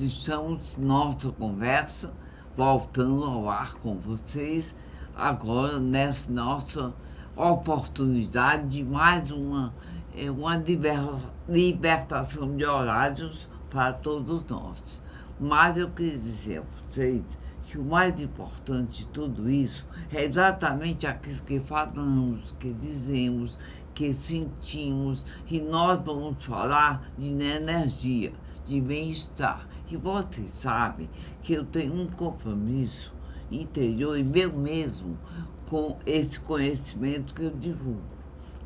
estamos nossa conversa voltando ao ar com vocês, agora nessa nossa oportunidade de mais uma libertação de horários para todos nós. Mas eu queria dizer a vocês que o mais importante de tudo isso é exatamente aquilo que falamos, que dizemos, que sentimos, e nós vamos falar de energia, de bem-estar. E vocês sabem que eu tenho um compromisso interior e meu mesmo com esse conhecimento que eu divulgo.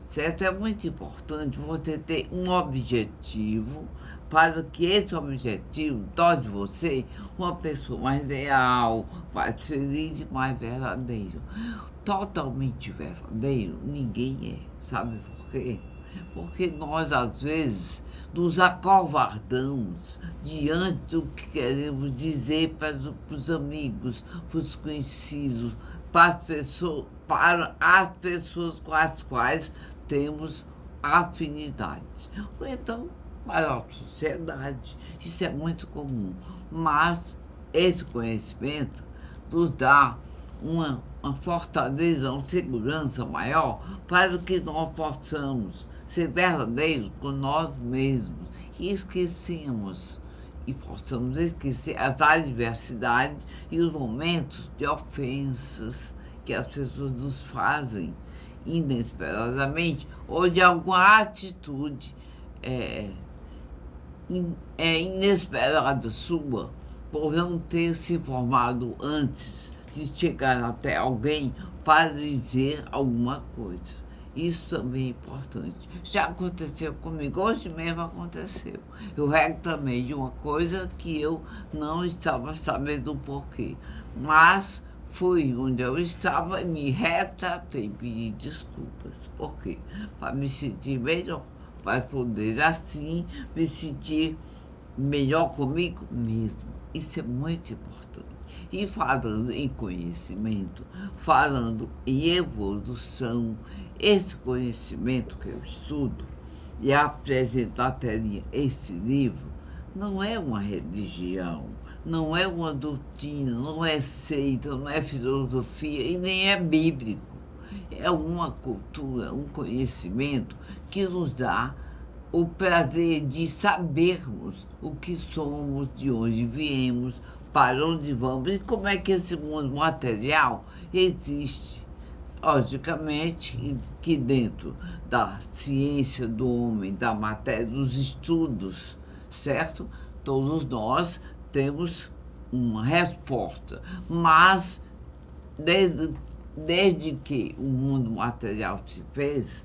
Certo? É muito importante você ter um objetivo para que esse objetivo torne você uma pessoa mais leal, mais feliz e mais verdadeiro. Totalmente verdadeiro ninguém é. Sabe por quê? Porque nós, às vezes, nos acovardamos diante do que queremos dizer para os amigos, para os conhecidos, para as pessoas com as quais temos afinidades. Ou então, para a sociedade. Isso é muito comum. Mas esse conhecimento nos dá uma fortaleza, uma segurança maior para que nós possamos ser verdadeiros com nós mesmos e esquecemos e possamos esquecer as adversidades e os momentos de ofensas que as pessoas nos fazem inesperadamente ou de alguma atitude inesperada sua por não ter se informado antes de chegar até alguém para dizer alguma coisa. Isso também é importante. Já aconteceu comigo, hoje mesmo aconteceu. Eu reclamei de uma coisa que eu não estava sabendo o porquê, mas fui onde eu estava e me retratei, pedi desculpas. Por quê? Para me sentir melhor, para poder assim me sentir melhor comigo mesmo. Isso é muito importante. E falando em conhecimento, falando em evolução, esse conhecimento que eu estudo e apresento na telinha esse livro, não é uma religião, não é uma doutrina, não é seita, não é filosofia e nem é bíblico. É uma cultura, um conhecimento que nos dá o prazer de sabermos o que somos, de onde viemos, para onde vamos e como é que esse mundo material existe. Logicamente que dentro da ciência do homem, da matéria, dos estudos, certo? Todos nós temos uma resposta, mas desde que o mundo material se fez,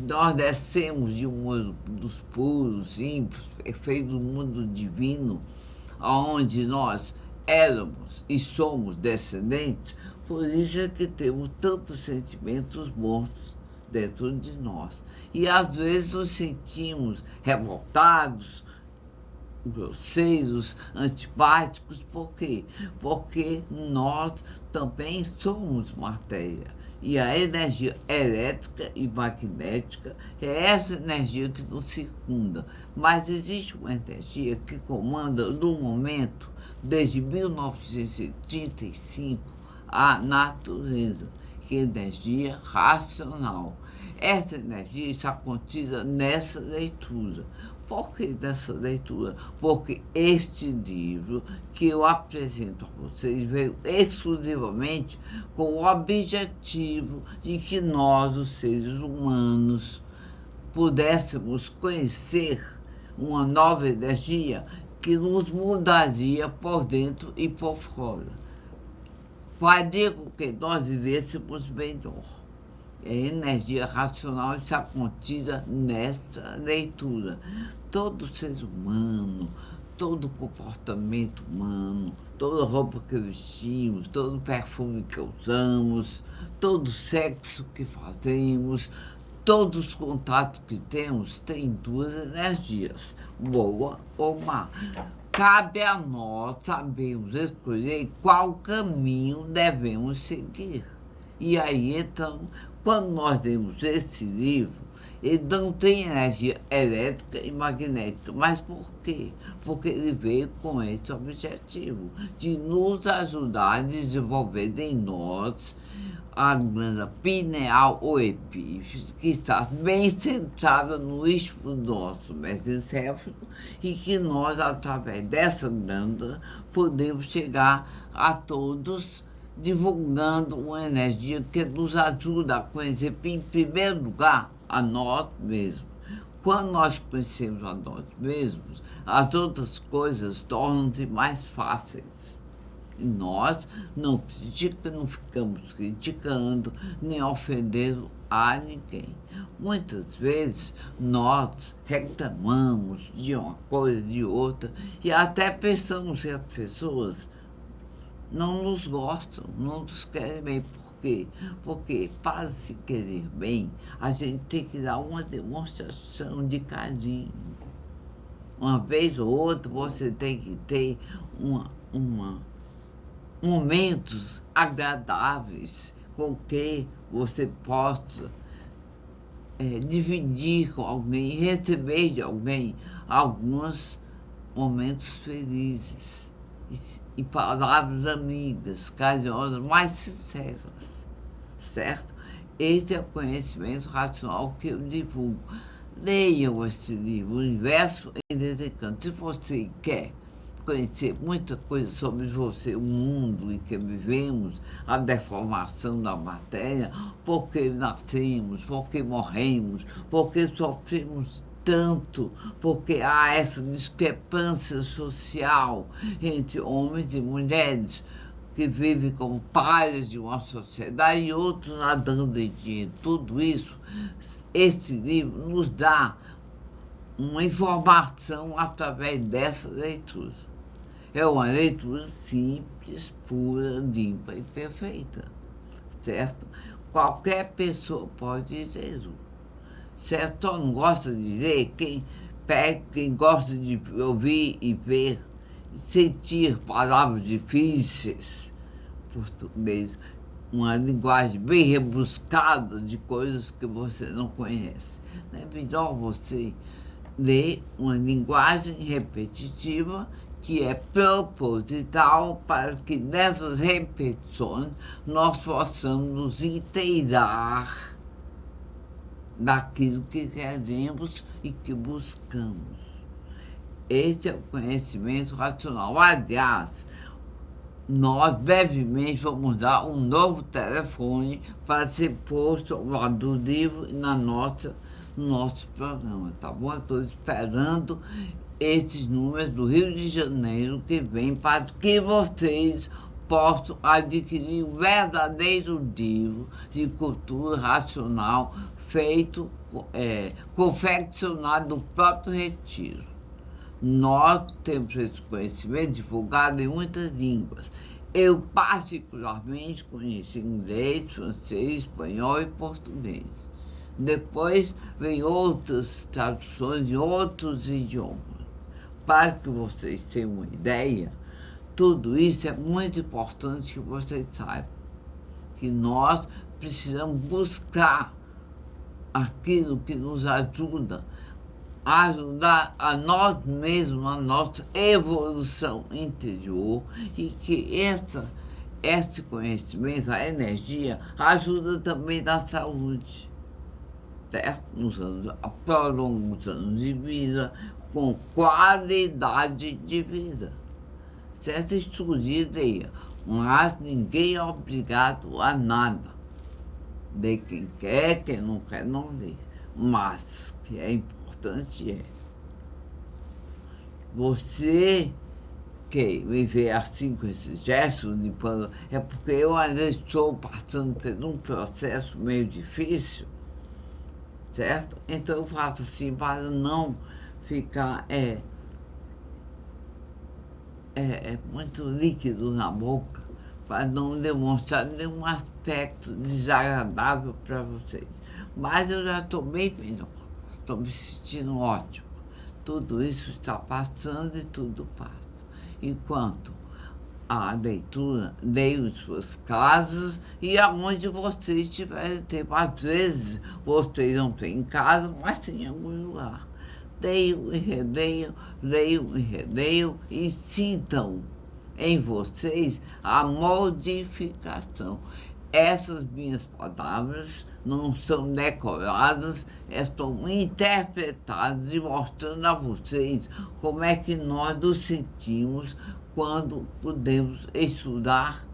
nós descemos de um mundo dos puros, simples, perfeitos, do mundo divino, onde nós éramos e somos descendentes, por isso é que temos tantos sentimentos bons dentro de nós. E às vezes nos sentimos revoltados, grosseiros, antipáticos. Por quê? Porque nós também somos matéria. E a energia elétrica e magnética é essa energia que nos circunda. Mas existe uma energia que comanda, no momento, desde 1935, a natureza, que é energia racional. Essa energia está contida nessa leitura. Por que dessa leitura? Porque este livro que eu apresento a vocês veio exclusivamente com o objetivo de que nós, os seres humanos, pudéssemos conhecer uma nova energia que nos mudaria por dentro e por fora. Faria com que nós vivêssemos melhor. A energia racional está contida nesta leitura. Todo ser humano, todo comportamento humano, toda roupa que vestimos, todo perfume que usamos, todo sexo que fazemos, todos os contatos que temos têm duas energias, boa ou má. Cabe a nós sabermos escolher qual caminho devemos seguir. E aí, então, quando nós lemos esse livro, Ele não tem energia elétrica e magnética. Mas por quê? Porque ele veio com esse objetivo, de nos ajudar a desenvolver em nós a glândula pineal ou epífise, que está bem centrada no istmo do nosso mesencéfalo e que nós, através dessa glândula, podemos chegar a todos divulgando uma energia que nos ajuda a conhecer, em primeiro lugar, a nós mesmos. Quando nós conhecemos a nós mesmos, as outras coisas tornam-se mais fáceis. E nós não ficamos criticando, nem ofendendo a ninguém. Muitas vezes nós reclamamos de uma coisa, de outra, e até pensamos que as pessoas não nos gostam, não nos querem bem. Por quê? Porque para se querer bem, a gente tem que dar uma demonstração de carinho. Uma vez ou outra você tem que ter momentos agradáveis com que você possa dividir com alguém, receber de alguém alguns momentos felizes e palavras amigas, carinhosas, mais sinceras, certo? Esse é o conhecimento racional que eu divulgo. Leiam esse livro, O Universo em Desencanto. Se você quer conhecer muita coisa sobre você, o mundo em que vivemos, a deformação da matéria, por que nascemos, por que morremos, por que sofremos tanto, porque há essa discrepância social entre homens e mulheres que vivem como pares de uma sociedade e outros nadando em dinheiro. Tudo isso, esse livro nos dá uma informação através dessa leitura. É uma leitura simples, pura, limpa e perfeita, certo? Qualquer pessoa pode dizer, certo? Só não gosta de dizer quem gosta de ouvir e ver, sentir palavras difíceis, português, uma linguagem bem rebuscada de coisas que você não conhece. É melhor você ler uma linguagem repetitiva que é proposital para que nessas repetições nós possamos nos inteirar daquilo que queremos e que buscamos. Esse é o conhecimento racional. Aliás, nós brevemente vamos dar um novo telefone para ser posto ao lado do livro e no nosso programa, tá bom? Estou esperando esses números do Rio de Janeiro que vem para que vocês possam adquirir um verdadeiro livro de cultura racional feito, confeccionado no próprio Retiro. Nós temos esse conhecimento divulgado em muitas línguas. Eu, particularmente, conheci inglês, francês, espanhol e português. Depois vem outras traduções em outros idiomas. Para que vocês tenham uma ideia, tudo isso é muito importante que vocês saibam. Que nós precisamos buscar aquilo que nos ajuda a ajudar a nós mesmos, a nossa evolução interior, e que esse conhecimento, a energia, ajuda também na saúde, certo? Prolonga os anos de vida, com qualidade de vida, certo? Estude ideia, mas ninguém é obrigado a nada. De quem não quer, não lê. Mas o que é importante é você que me vê assim com esse gesto limpando, é porque eu ainda estou passando por um processo meio difícil, certo? Então eu faço assim para não ficar muito líquido na boca, para não demonstrar nenhum aspecto desagradável para vocês. Mas eu já estou bem melhor, estou me sentindo ótimo. Tudo isso está passando e tudo passa. Enquanto a leitura, leiam em suas casas e aonde vocês tiverem tempo. Às vezes vocês não têm em casa, mas tem em algum lugar. Leiam e releiam, leiam e releiam e sintam em vocês a modificação. Essas minhas palavras não são decoradas, estão interpretadas e mostrando a vocês como é que nós nos sentimos quando podemos estudar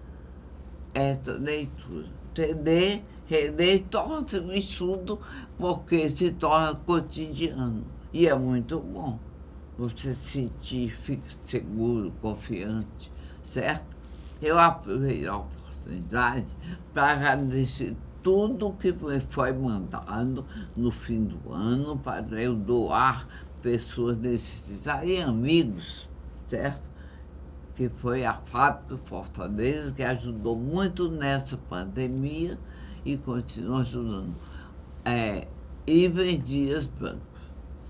essa leitura. Entender, reler, torna-se um estudo porque se torna cotidiano. E é muito bom você se sentir, fica seguro, confiante, certo? Eu aproveito a oportunidade para agradecer tudo que me foi mandado no fim do ano para eu doar pessoas necessitadas e amigos, certo? Que foi a Fábrica Fortaleza, que ajudou muito nessa pandemia e continua ajudando. Ives Dias Branco,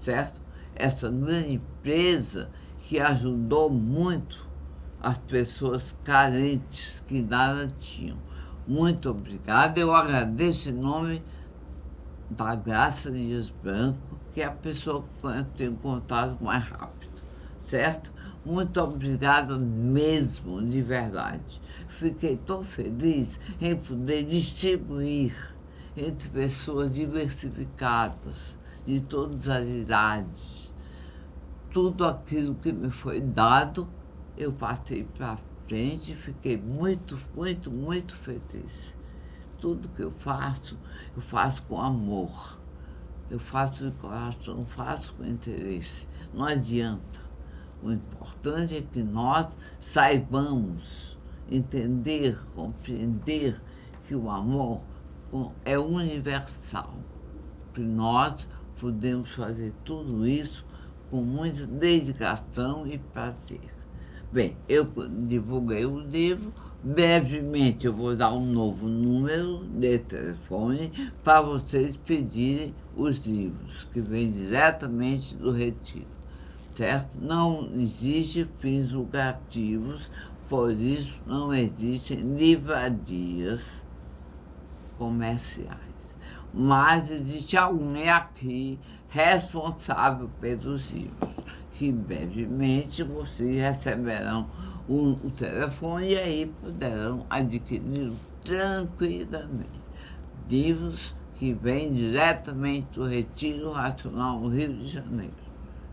certo? Essa grande empresa que ajudou muito as pessoas carentes que nada tinham. Muito obrigada. Eu agradeço em nome da Graça Dias Branco, que é a pessoa com quem eu tenho contato mais rápido, certo? Muito obrigada mesmo, de verdade. Fiquei tão feliz em poder distribuir entre pessoas diversificadas, de todas as idades. Tudo aquilo que me foi dado, eu passei para frente e fiquei muito, muito, muito feliz. Tudo que eu faço com amor. Eu faço de coração, faço com interesse. Não adianta. O importante é que nós saibamos entender, compreender que o amor é universal. Que nós podemos fazer tudo isso com muita dedicação e prazer. Bem, eu divulguei o livro. Brevemente eu vou dar um novo número de telefone para vocês pedirem os livros, que vêm diretamente do Retiro, certo? Não existe fins lucrativos, por isso não existem livrarias comerciais. Mas existe alguém aqui responsável pelos livros, que brevemente vocês receberão o telefone e aí poderão adquirir tranquilamente. Livros que vêm diretamente do Retiro Racional no Rio de Janeiro,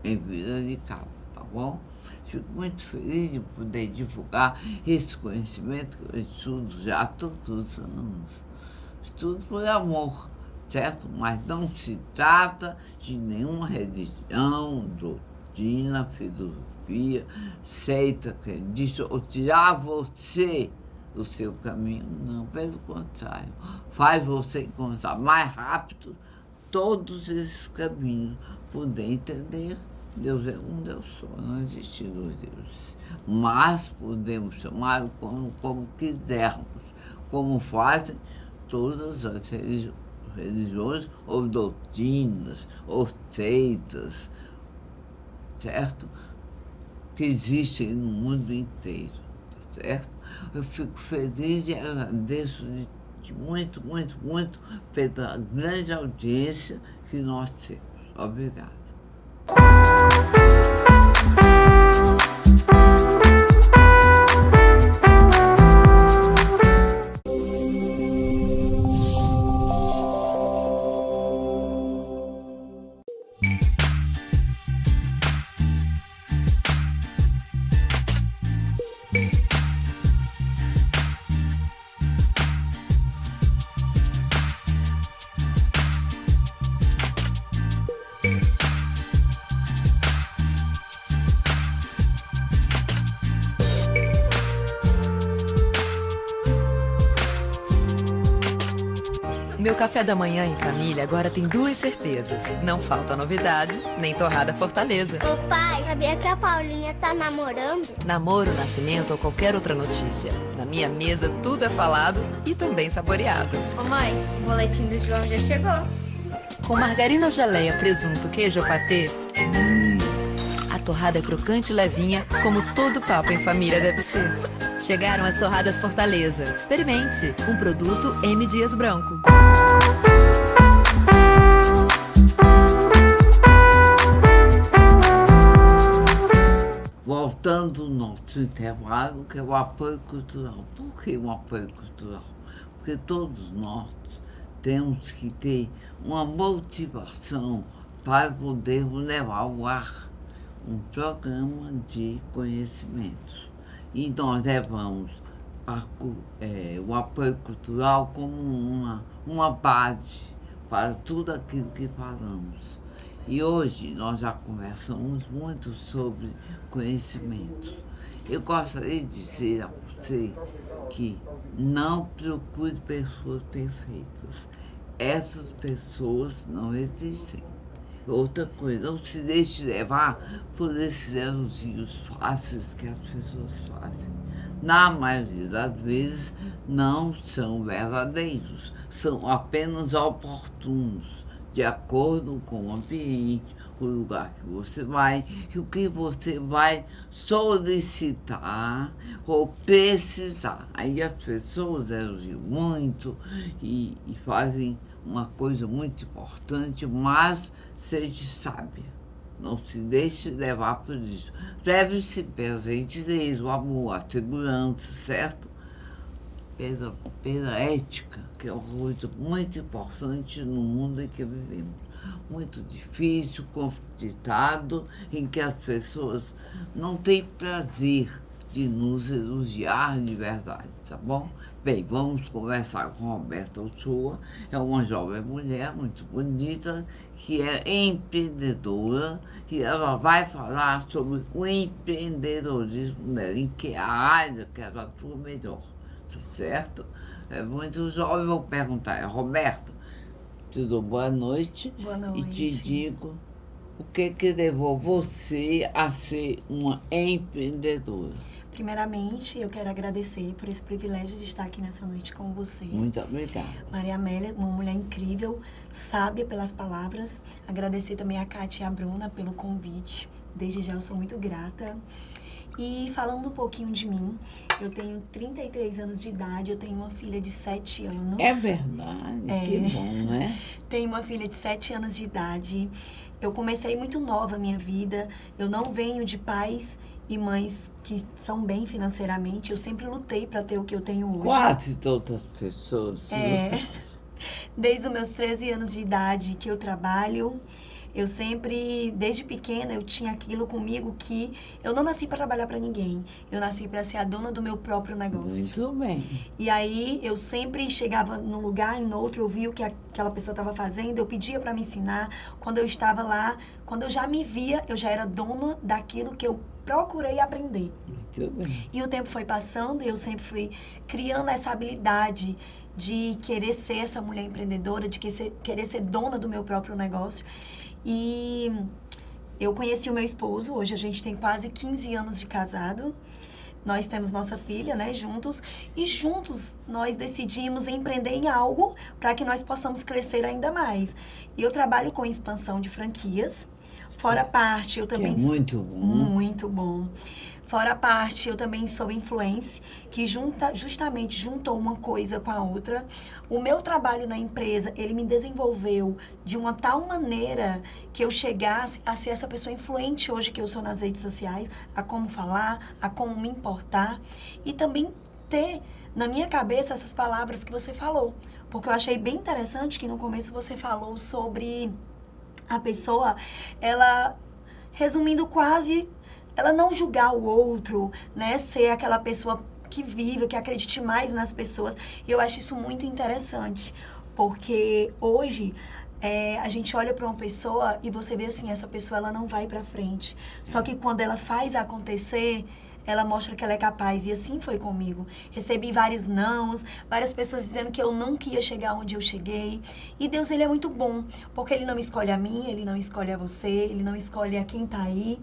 em Vila de Cabo, tá bom? Fico muito feliz de poder divulgar esse conhecimento que eu estudo já há tantos anos. Estudo por amor, certo? Mas não se trata de nenhuma religião, doutrina, filosofia, seita, crendice, ou tirar você do seu caminho. Não, pelo contrário, faz você encontrar mais rápido todos esses caminhos, poder entender Deus é um, Deus só, não existe dois deuses. Mas podemos chamá-lo como quisermos, como fazem todas as religiões ou doutrinas ou seitas, certo? Que existem no mundo inteiro, certo? Eu fico feliz e agradeço de muito, muito, muito pela grande audiência que nós temos. Obrigada. Meu café da manhã em família agora tem duas certezas. Não falta novidade, nem torrada Fortaleza. Ô pai, sabia que a Paulinha tá namorando? Namoro, nascimento ou qualquer outra notícia. Na minha mesa tudo é falado e também saboreado. Ô mãe, o boletim do João já chegou. Com margarina ou geleia, presunto, queijo ou patê, a torrada é crocante e levinha, como todo papo em família deve ser. Chegaram as torradas Fortaleza. Experimente. Um produto M. Dias Branco. Voltando ao nosso intervalo, que é o apoio cultural. Por que o apoio cultural? Porque todos nós temos que ter uma motivação para podermos levar ao ar um programa de conhecimento. E nós levamos o apoio cultural como uma base para tudo aquilo que falamos. E hoje nós já conversamos muito sobre conhecimento. Eu gostaria de dizer a você que não procure pessoas perfeitas. Essas pessoas não existem. Outra coisa, não se deixe levar por esses elogios fáceis que as pessoas fazem. Na maioria das vezes, não são verdadeiros, são apenas oportunos, de acordo com o ambiente, o lugar que você vai e o que você vai solicitar ou precisar. Aí as pessoas elogiam muito e fazem uma coisa muito importante, mas seja sábia. Não se deixe levar por isso. Leve-se pela gentileza, o amor, a segurança, certo? Pela ética, que é uma coisa muito importante no mundo em que vivemos. Muito difícil, conflitado, em que as pessoas não têm prazer de nos elogiar de verdade, tá bom? Bem, vamos conversar com a Roberta Ochoa, é uma jovem mulher muito bonita, que é empreendedora, e ela vai falar sobre o empreendedorismo dela, em que a área que ela atua melhor, tá certo? É muito jovem, vou perguntar, Roberta, tudo boa noite? Boa noite. E te digo, o que levou você a ser uma empreendedora? Primeiramente, eu quero agradecer por esse privilégio de estar aqui nessa noite com você. Muito obrigada. Maria Amélia, uma mulher incrível, sábia pelas palavras. Agradecer também a Kátia e a Bruna pelo convite. Desde já eu sou muito grata. E falando um pouquinho de mim, eu tenho 33 anos de idade, eu tenho uma filha de 7 anos. É verdade, que bom, né? Tenho uma filha de 7 anos de idade. Eu comecei muito nova a minha vida, eu não venho de pais e mães que são bem financeiramente, eu sempre lutei para ter o que eu tenho hoje. Quase todas as pessoas. Desde os meus 13 anos de idade que eu trabalho, eu sempre, desde pequena, eu tinha aquilo comigo que eu não nasci para trabalhar para ninguém. Eu nasci para ser a dona do meu próprio negócio. Muito bem. E aí, eu sempre chegava num lugar e no outro, eu via o que aquela pessoa estava fazendo, eu pedia para me ensinar. Quando eu estava lá, quando eu já me via, eu já era dona daquilo que eu procurei aprender. Muito bem. E o tempo foi passando e eu sempre fui criando essa habilidade de querer ser essa mulher empreendedora, de querer ser dona do meu próprio negócio. E eu conheci o meu esposo, hoje a gente tem quase 15 anos de casado. Nós temos nossa filha, né, juntos. E juntos nós decidimos empreender em algo para que nós possamos crescer ainda mais. E eu trabalho com expansão de franquias. Fora a parte, eu também... Que é muito bom. Muito bom. Fora a parte, eu também sou influencer, que justamente juntou uma coisa com a outra. O meu trabalho na empresa, ele me desenvolveu de uma tal maneira que eu chegasse a ser essa pessoa influente hoje que eu sou nas redes sociais, a como falar, a como me importar e também ter na minha cabeça essas palavras que você falou. Porque eu achei bem interessante que no começo você falou sobre a pessoa, ela, resumindo quase, ela não julgar o outro, né? Ser aquela pessoa que vive, que acredite mais nas pessoas. E eu acho isso muito interessante, porque hoje a gente olha para uma pessoa e você vê assim, essa pessoa ela não vai para frente. Só que quando ela faz acontecer, ela mostra que ela é capaz. E assim foi comigo. Recebi vários nãos, várias pessoas dizendo que eu nunca ia chegar onde eu cheguei. E Deus, ele é muito bom, porque ele não escolhe a mim, ele não escolhe a você, ele não escolhe a quem tá aí.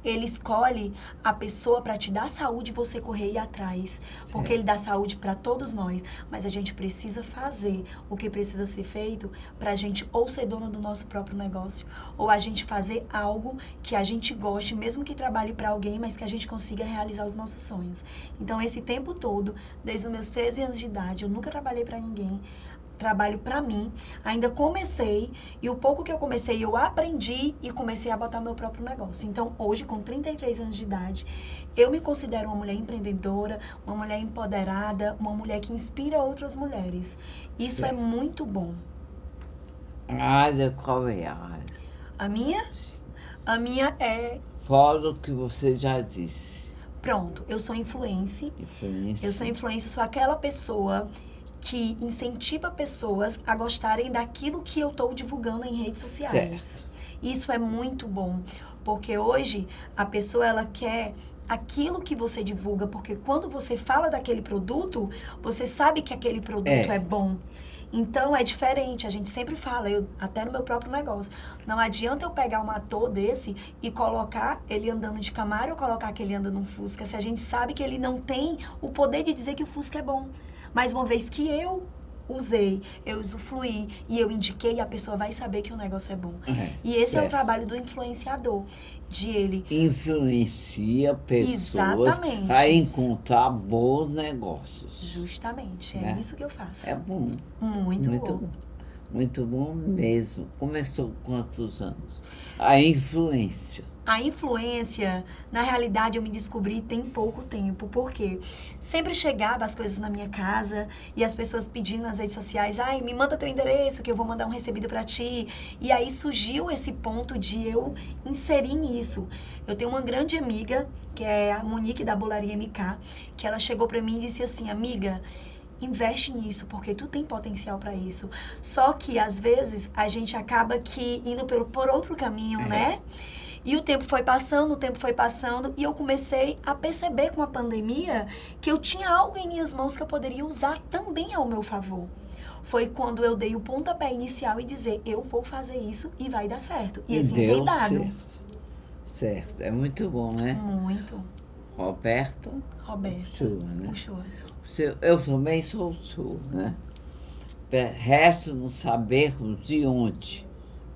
Ele escolhe a pessoa para te dar saúde e você correr e ir atrás. Porque ele dá saúde para todos nós. Mas a gente precisa fazer o que precisa ser feito pra gente ou ser dona do nosso próprio negócio, ou a gente fazer algo que a gente goste, mesmo que trabalhe para alguém, mas que a gente consiga realizar realizar os nossos sonhos. Então, esse tempo todo, desde os meus 13 anos de idade, eu nunca trabalhei para ninguém. Trabalho para mim, ainda comecei, e o pouco que eu comecei, eu aprendi e comecei a botar meu próprio negócio. Então, hoje, com 33 anos de idade, eu me considero uma mulher empreendedora, uma mulher empoderada, uma mulher que inspira outras mulheres. Isso é muito bom. A área, qual é a área? A minha? A minha é... Fora o que você já disse. Pronto, eu sou influencer. Influência. Eu sou influencer, sou aquela pessoa que incentiva pessoas a gostarem daquilo que eu estou divulgando em redes sociais. Certo. Isso é muito bom, porque hoje a pessoa ela quer aquilo que você divulga, porque quando você fala daquele produto, você sabe que aquele produto é bom. Então, é diferente, a gente sempre fala, até no meu próprio negócio, não adianta eu pegar um ator desse e colocar ele andando de Camaro ou colocar que ele anda num Fusca, se a gente sabe que ele não tem o poder de dizer que o Fusca é bom. Mas uma vez que eu usei, eu usufruí e eu indiquei, a pessoa vai saber que o negócio é bom. E esse é o trabalho do influenciador, de ele... Influencia pessoas Exatamente. a encontrar bons negócios. Justamente, é isso que eu faço. É bom. Muito bom. Bom. Muito bom mesmo. Começou com quantos anos? A influência. A influência, na realidade, eu me descobri tem pouco tempo, porque sempre chegava as coisas na minha casa e as pessoas pedindo nas redes sociais, ai, me manda teu endereço que eu vou mandar um recebido pra ti. E aí surgiu esse ponto de eu inserir nisso. Eu tenho uma grande amiga, que é a Monique da Bolaria MK, que ela chegou pra mim e disse assim, amiga, investe nisso, porque tu tem potencial para isso. Só que, às vezes, a gente acaba que indo por outro caminho, né? E o tempo foi passando, e eu comecei a perceber com a pandemia que eu tinha algo em minhas mãos que eu poderia usar também ao meu favor. Foi quando eu dei o pontapé inicial e dizer, eu vou fazer isso e vai dar certo. E assim tem dado. Certo, é muito bom, né? Muito. Roberta. Uchoa, né? Uchoa. Eu também sou Uchoa, né? Resta-nos sabermos de onde,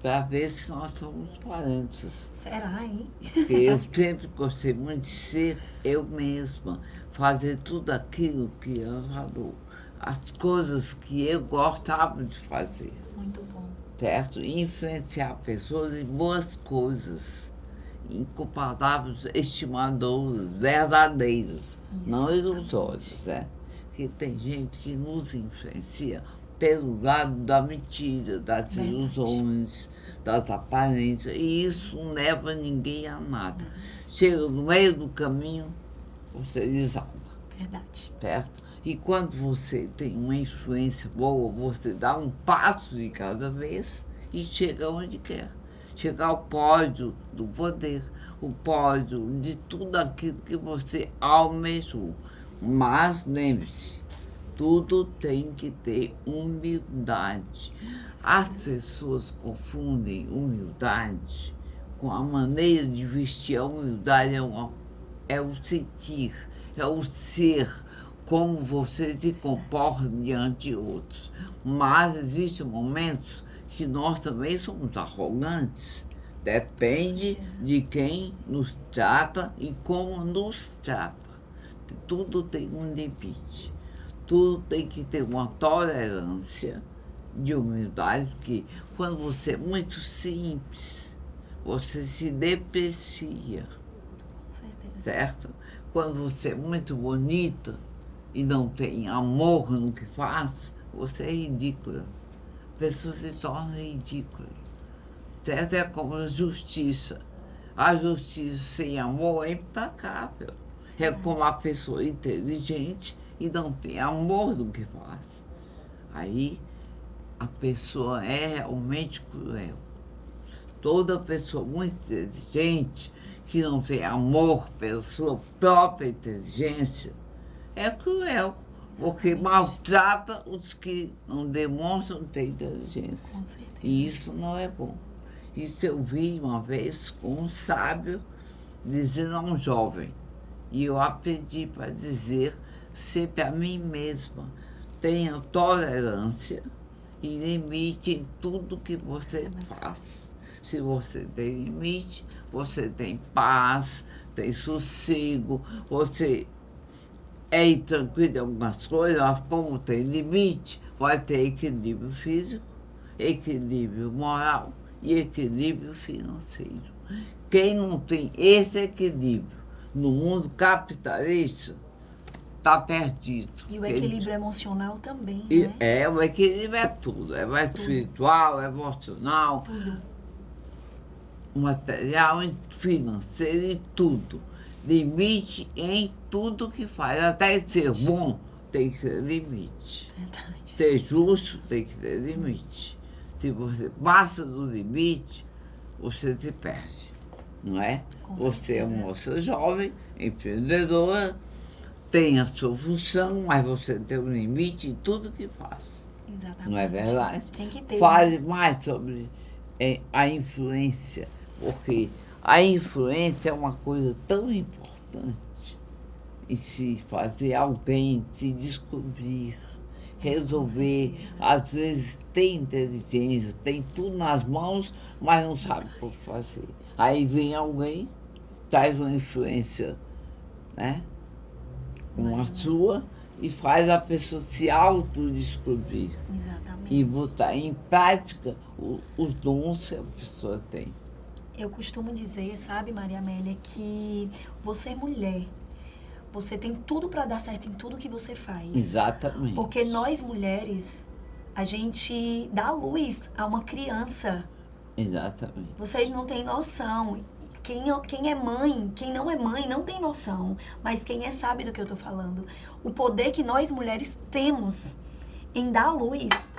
para ver se nós somos parentes. Será, hein? Porque eu sempre gostei muito de ser eu mesma, fazer tudo aquilo que eu falo, as coisas que eu gostava de fazer. Muito bom. Certo? Influenciar pessoas em boas coisas, incomparáveis estimadores verdadeiros, não ilusórios, né? Que tem gente que nos influencia pelo lado da mentira, das ilusões, das aparências, e isso não leva ninguém a nada. Chega no meio do caminho, você desalma. Verdade. Certo? E quando você tem uma influência boa, você dá um passo de cada vez e chega onde quer. Chegar ao pódio do poder, o pódio de tudo aquilo que você almejou. Mas lembre-se, tudo tem que ter humildade. As pessoas confundem humildade com a maneira de vestir. A humildade é o sentir, é o ser, como você se comporta diante de outros. Mas existem momentos que nós também somos arrogantes. Depende de quem nos trata e como nos trata. Tudo tem um limite. Tudo tem que ter uma tolerância de humildade, porque quando você é muito simples, você se deprecia, certo? Quando você é muito bonita e não tem amor no que faz, você é ridícula. A pessoa se torna ridícula, certo? É como a justiça. A justiça sem amor é implacável. É como a pessoa inteligente e não tem amor no que faz. Aí a pessoa é realmente cruel. Toda pessoa muito inteligente que não tem amor pela sua própria inteligência é cruel, porque maltrata os que não demonstram ter inteligência. Com certeza. E isso não é bom. Isso eu vi uma vez com um sábio dizendo a um jovem, e eu aprendi para dizer sempre a mim mesma, tenha tolerância e limite em tudo que você faz. Se você tem limite, você tem paz, tem sossego, você é tranquilo em algumas coisas, mas como tem limite, vai ter equilíbrio físico, equilíbrio moral e equilíbrio financeiro. Quem não tem esse equilíbrio no mundo capitalista está perdido. E o equilíbrio emocional também, E né? o equilíbrio é tudo, é espiritual, é emocional, Tudo. material, financeiro e tudo. Limite em tudo que faz. Até ser bom tem que ter limite. Verdade. Ser justo tem que ter limite. Se você passa do limite, você se perde, não é? Com Você é certeza. moça jovem, empreendedora, tem a sua função, mas você tem um limite em tudo que faz. Exatamente. Não é verdade? Tem que ter. Fale mais sobre a influência, porque a influência é uma coisa tão importante em se fazer alguém, se descobrir, resolver. Às vezes tem inteligência, tem tudo nas mãos, mas não sabe como fazer. Aí vem alguém, traz uma influência, né? Como a sua, e faz a pessoa se autodescobrir Exatamente. e botar em prática os dons que a pessoa tem. Eu costumo dizer, sabe, Maria Amélia, que você é mulher. Você tem tudo para dar certo em tudo que você faz. Exatamente. Porque nós mulheres, a gente dá luz a uma criança. Exatamente. Vocês não têm noção. Quem é mãe, quem não é mãe, não tem noção. Mas quem é sabe do que eu tô falando. O poder que nós mulheres temos em dar luz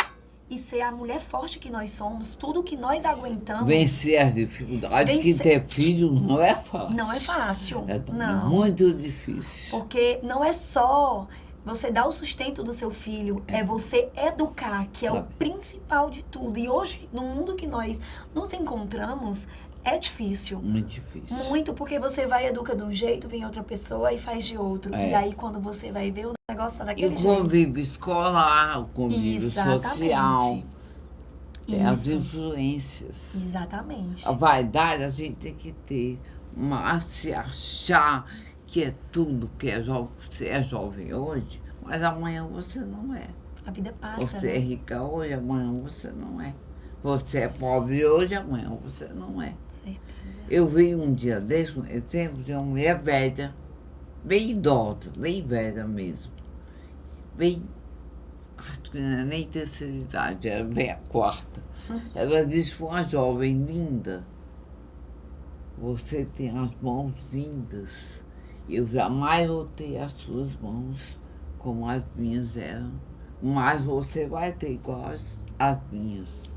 e ser a mulher forte que nós somos, tudo que nós aguentamos. Vencer as dificuldades, que ter filho não é fácil. Não é fácil. É não. muito difícil. Porque não é só você dar o sustento do seu filho, é você educar, que é o Sabe. principal de tudo. E hoje, no mundo que nós nos encontramos, é difícil. Muito difícil. Muito, porque você vai educa de um jeito, vem outra pessoa e faz de outro. É. E aí, quando você vai ver, o negócio tá E daquele o jeito. convívio escolar, o convívio Exatamente. social, tem as Isso. influências. Exatamente. A vaidade a gente tem que ter, mas se achar que é tudo que é jovem, você é jovem hoje, mas amanhã você não é. A vida passa, Você é né? rica hoje, amanhã você não é. Você é pobre hoje, amanhã você não é. Certeza. Eu vi um dia desse um exemplo de uma mulher velha, bem idosa, bem velha mesmo. Bem, acho que não é nem terceira idade, era bem a quarta. Ela disse para uma jovem linda, você tem as mãos lindas. Eu jamais vou ter as suas mãos como as minhas eram, mas você vai ter igual as minhas.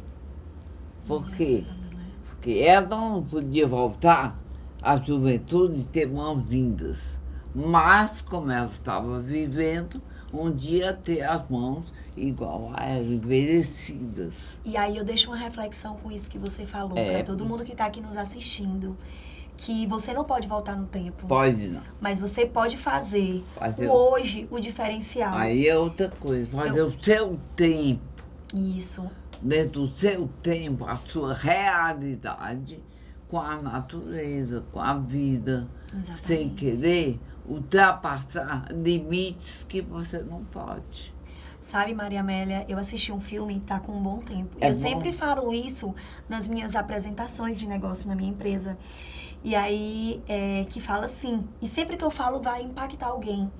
Por quê? Engraçado, né? Porque ela não podia voltar à juventude e ter mãos lindas. Mas, como ela estava vivendo, um dia ter as mãos igual a ela, envelhecidas. E aí eu deixo uma reflexão com isso que você falou, É. para todo mundo que tá aqui nos assistindo. Que você não pode voltar no tempo. Pode não. Mas você pode fazer Fazer. o hoje, o diferencial. Aí é outra coisa, fazer o seu tempo, Isso. dentro do seu tempo, a sua realidade com a natureza, com a vida, Exatamente. sem querer ultrapassar limites que você não pode. Sabe, Maria Amélia, eu assisti um filme, tá com um bom tempo. É eu bom? sempre falo isso nas minhas apresentações de negócio na minha empresa. E aí, que fala assim, e sempre que eu falo vai impactar alguém.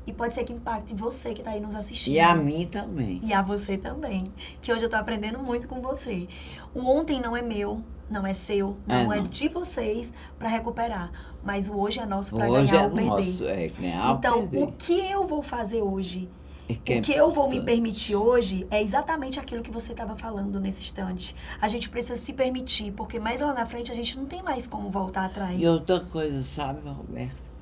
E pode ser que impacte você que tá aí nos assistindo. E a mim também. E a você também. Que hoje eu tô aprendendo muito com você. O ontem não é meu, não é seu, não é não. de vocês pra recuperar. Mas o hoje é nosso pra Hoje ganhar é ou perder. nosso, ganhar ou Então, perder. o que eu vou fazer hoje? É que é O que eu vou me importante. permitir hoje é exatamente aquilo que você estava falando nesse instante. A gente precisa se permitir, porque mais lá na frente a gente não tem mais como voltar atrás. E outra coisa, sabe, Roberto?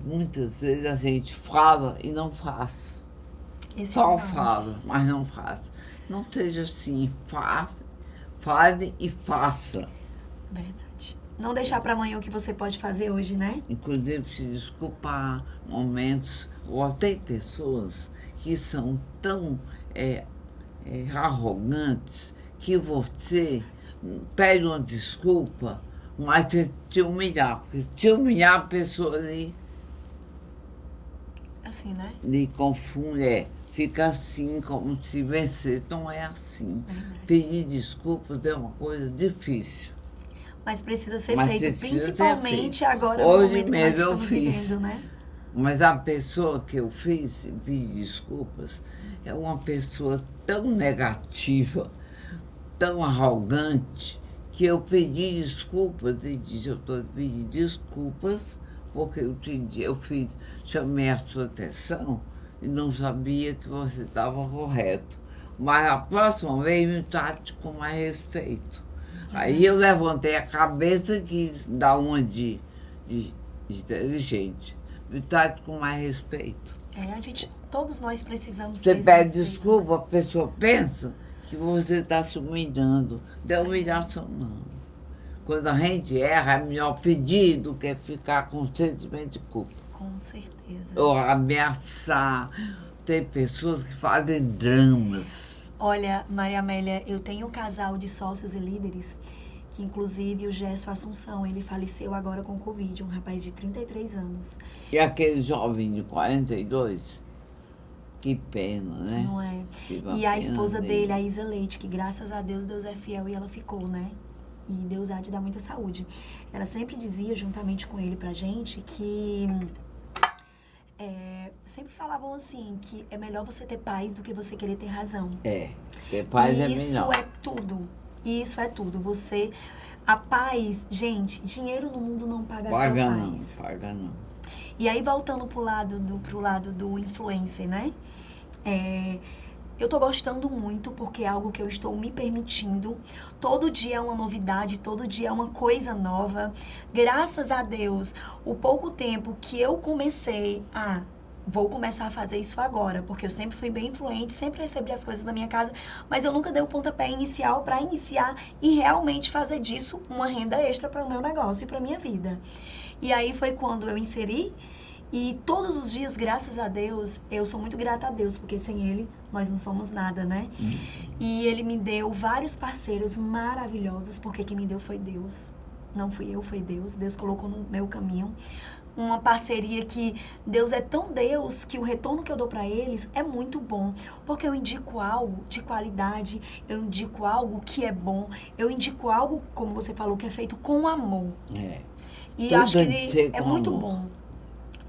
Muitas vezes a gente fala e não faz. Esse é o Só mal. fala, mas não faz. Não seja assim, fale e faça. Verdade. Não deixar para amanhã o que você pode fazer hoje, né? Inclusive se desculpar momentos, ou tem pessoas que são tão arrogantes que você pede uma desculpa mas você te humilhar, porque te humilhar a pessoa Assim, né? lhe confunde, fica assim, como se vencer, não é assim. Verdade. Pedir desculpas é uma coisa difícil. Mas precisa ser Mas feito, precisa ser principalmente feito. agora no Hoje momento que nós mesmo eu estamos fiz. vivendo, né? Mas a pessoa que eu fiz e pedir desculpas é uma pessoa tão negativa, tão arrogante, que eu pedi desculpas e disse, eu estou pedindo desculpas porque eu fiz, chamei a sua atenção e não sabia que você estava correto. Mas a próxima vez me trate com mais respeito. Aí eu levantei a cabeça e quis dar uma de inteligente. Me trate com mais respeito. Todos nós precisamos Você ter esse pede respeito, desculpa, né? a pessoa pensa que você está se humilhando. Não é humilhação, não. Quando a gente erra, é melhor pedir do que ficar com sentimento de culpa. Com certeza. Ou ameaçar. Tem pessoas que fazem dramas. Olha, Maria Amélia, eu tenho um casal de sócios e líderes, que inclusive o Gesso Assunção, ele faleceu agora com Covid, um rapaz de 33 anos. E aquele jovem de 42, que pena, né? Não é? Tive E a pena esposa dele. dele, a Isa Leite, que graças a Deus, Deus é fiel e ela ficou, né? E Deus há de dar muita saúde. Ela sempre dizia, juntamente com ele pra gente, que... sempre falavam assim, que é melhor você ter paz do que você querer ter razão. Ter paz é Isso melhor. é tudo. Isso é tudo. A paz, gente, dinheiro no mundo não paga a sua Paga não, paz. paga não. E aí, voltando pro lado do influencer, né? Eu tô gostando muito porque é algo que eu estou me permitindo. Todo dia é uma novidade, todo dia é uma coisa nova. Graças a Deus, o pouco tempo que eu comecei vou começar a fazer isso agora, porque eu sempre fui bem influente, sempre recebi as coisas na minha casa, mas eu nunca dei o pontapé inicial para iniciar e realmente fazer disso uma renda extra para o meu negócio e para minha vida. E aí foi quando eu inseri. E todos os dias, graças a Deus, eu sou muito grata a Deus, porque sem Ele nós não somos nada, né? E Ele me deu vários parceiros maravilhosos, porque quem me deu foi Deus. Não fui eu, foi Deus. Deus colocou no meu caminho uma parceria que Deus é tão Deus que o retorno que eu dou para eles é muito bom. Porque eu indico algo de qualidade, eu indico algo que é bom, eu indico algo, como você falou, que é feito com amor. E Tudo acho tem que ser que é com muito amor. bom.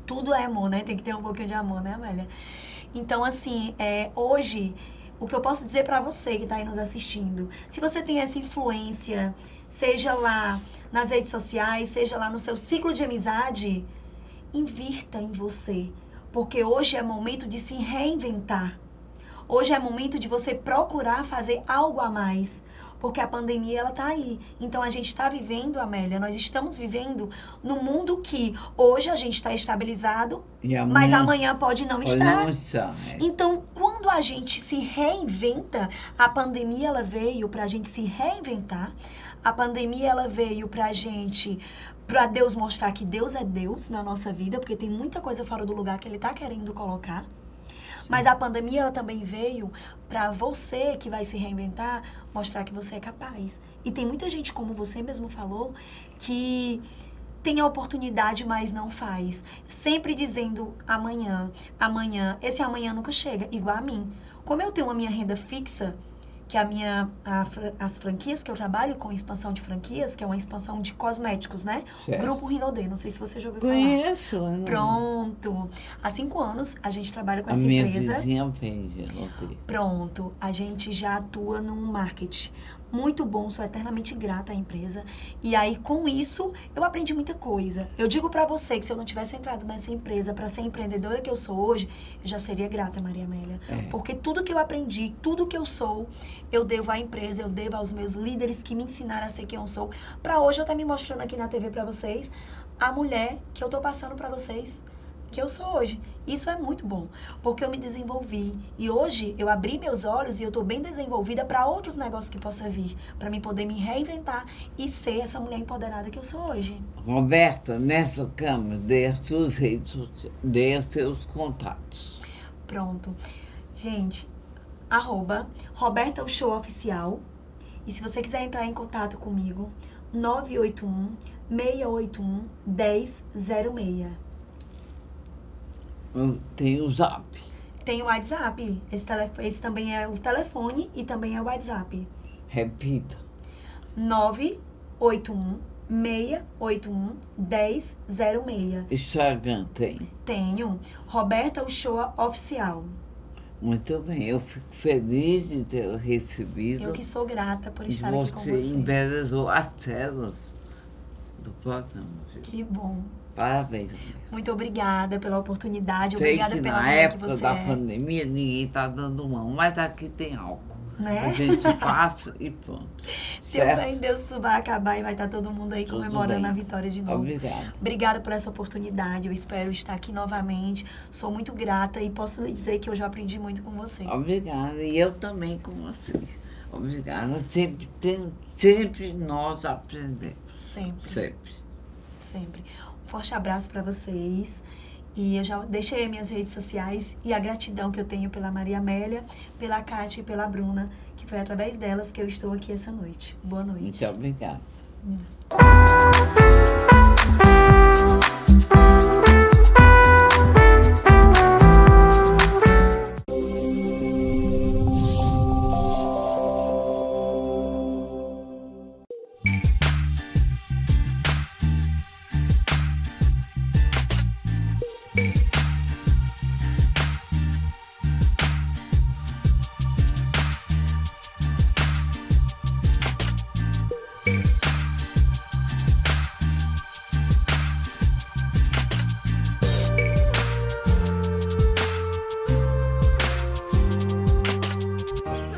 Tudo é amor, né? Tem que ter um pouquinho de amor, né, Amélia? Então, assim, hoje, o que eu posso dizer pra você que tá aí nos assistindo, se você tem essa influência, seja lá nas redes sociais, seja lá no seu ciclo de amizade, invirta em você. Porque hoje é momento de se reinventar. Hoje é momento de você procurar fazer algo a mais. Porque a pandemia, ela tá aí. Então, a gente está vivendo, Amélia, nós estamos vivendo num mundo que hoje a gente está estabilizado, mas amanhã pode não estar. Então, quando a gente se reinventa, a pandemia, ela veio pra gente se reinventar. A pandemia, ela veio pra gente, pra Deus mostrar que Deus é Deus na nossa vida, porque tem muita coisa fora do lugar que Ele tá querendo colocar. Mas a pandemia, ela também veio para você que vai se reinventar, mostrar que você é capaz. E tem muita gente, como você mesmo falou, que tem a oportunidade, mas não faz. Sempre dizendo amanhã, amanhã. Esse amanhã nunca chega, igual a mim. Como eu tenho a minha renda fixa, que é as franquias que eu trabalho com expansão de franquias, que é uma expansão de cosméticos, né? Certo. Grupo Rinodê, não sei se você já ouviu falar. Conheço. Pronto. Há 5 anos a gente trabalha com A essa minha empresa. vizinha vende, anotei. Pronto. A gente já atua no marketing. Muito bom, sou eternamente grata à empresa. E aí, com isso, eu aprendi muita coisa. Eu digo pra você que se eu não tivesse entrado nessa empresa pra ser empreendedora que eu sou hoje, eu já seria grata, Maria Amélia. Porque tudo que eu aprendi, tudo que eu sou, eu devo à empresa, eu devo aos meus líderes que me ensinaram a ser quem eu sou. Pra hoje eu estar me mostrando aqui na TV pra vocês, a mulher que eu tô passando pra vocês, que eu sou hoje. Isso é muito bom, porque eu me desenvolvi. E hoje eu abri meus olhos e eu tô bem desenvolvida para outros negócios que possa vir, para mim poder me reinventar e ser essa mulher empoderada que eu sou hoje. Roberta, nessa câmera, dê as suas redes sociais, dê os seus contatos. Pronto. Gente, @Roberta o Show Oficial. E se você quiser entrar em contato comigo, 981-681-1006. Tem o Zap. Tem o WhatsApp. Esse também é o telefone e também é o WhatsApp. Repita. 981-681-1006. Instagram tem. Tenho. Roberta Uchoa Oficial. Muito bem, eu fico feliz de ter recebido. Eu que sou grata por E estar aqui com você você. embelezou as telas do programa. Viu? Que bom. Parabéns. Muito obrigada pela oportunidade. Sei Obrigada que pela na mulher que época você da é. pandemia ninguém está dando mão, mas aqui tem álcool. Né? A gente passa e pronto. Também Certo? Deus vai acabar e vai estar todo mundo aí Tudo comemorando bem. a vitória de novo. Obrigado. Obrigada por essa oportunidade. Eu espero estar aqui novamente. Sou muito grata e posso lhe dizer que eu já aprendi muito com você. Obrigada. E eu também com você. Obrigada. Sempre nós aprendemos. Sempre, Sempre. sempre. Um forte abraço para vocês. E eu já deixei minhas redes sociais e a gratidão que eu tenho pela Maria Amélia, pela Kátia e pela Bruna, que foi através delas que eu estou aqui essa noite. Boa noite. Muito obrigada.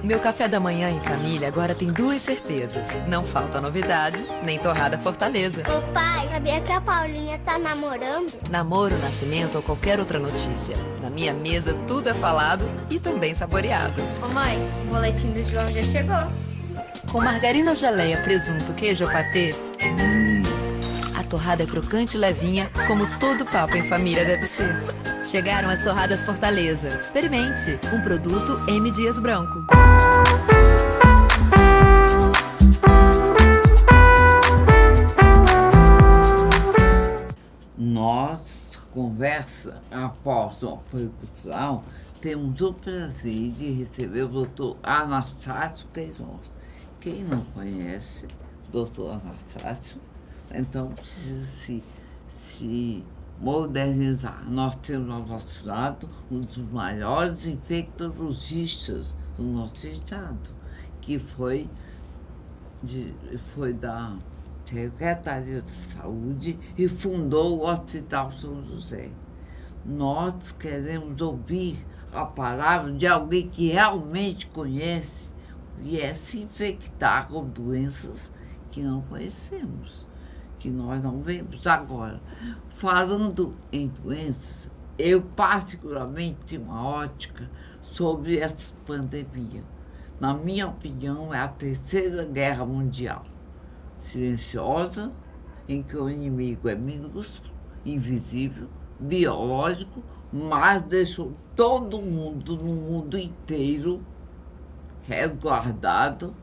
Meu café da manhã em família agora tem duas certezas. Não falta novidade, nem torrada Fortaleza. Ô pai, sabia que a Paulinha tá namorando? Namoro, nascimento ou qualquer outra notícia. Na minha mesa tudo é falado e também saboreado. Ô mãe, o boletim do João já chegou. Com margarina ou geleia, presunto, queijo ou patê, a torrada é crocante e levinha, como todo papo em família deve ser. Chegaram as torradas Fortaleza. Experimente. Um produto M. Dias Branco. Nós, conversa após o apoio cultural, temos o prazer de receber o doutor Anastácio Queiroz. Quem não conhece o doutor Anastácio, então precisa se modernizar. Nós temos ao nosso lado um dos maiores infectologistas do nosso estado, que foi da Secretaria de Saúde e fundou o Hospital São José. Nós queremos ouvir a palavra de alguém que realmente conhece e é se infectar com doenças que não conhecemos, que nós não vemos agora. Falando em doenças, eu particularmente tenho uma ótica sobre essa pandemia. Na minha opinião, é a terceira guerra mundial. Silenciosa, em que o inimigo é minúsculo, invisível, biológico, mas deixou todo mundo, no mundo inteiro, resguardado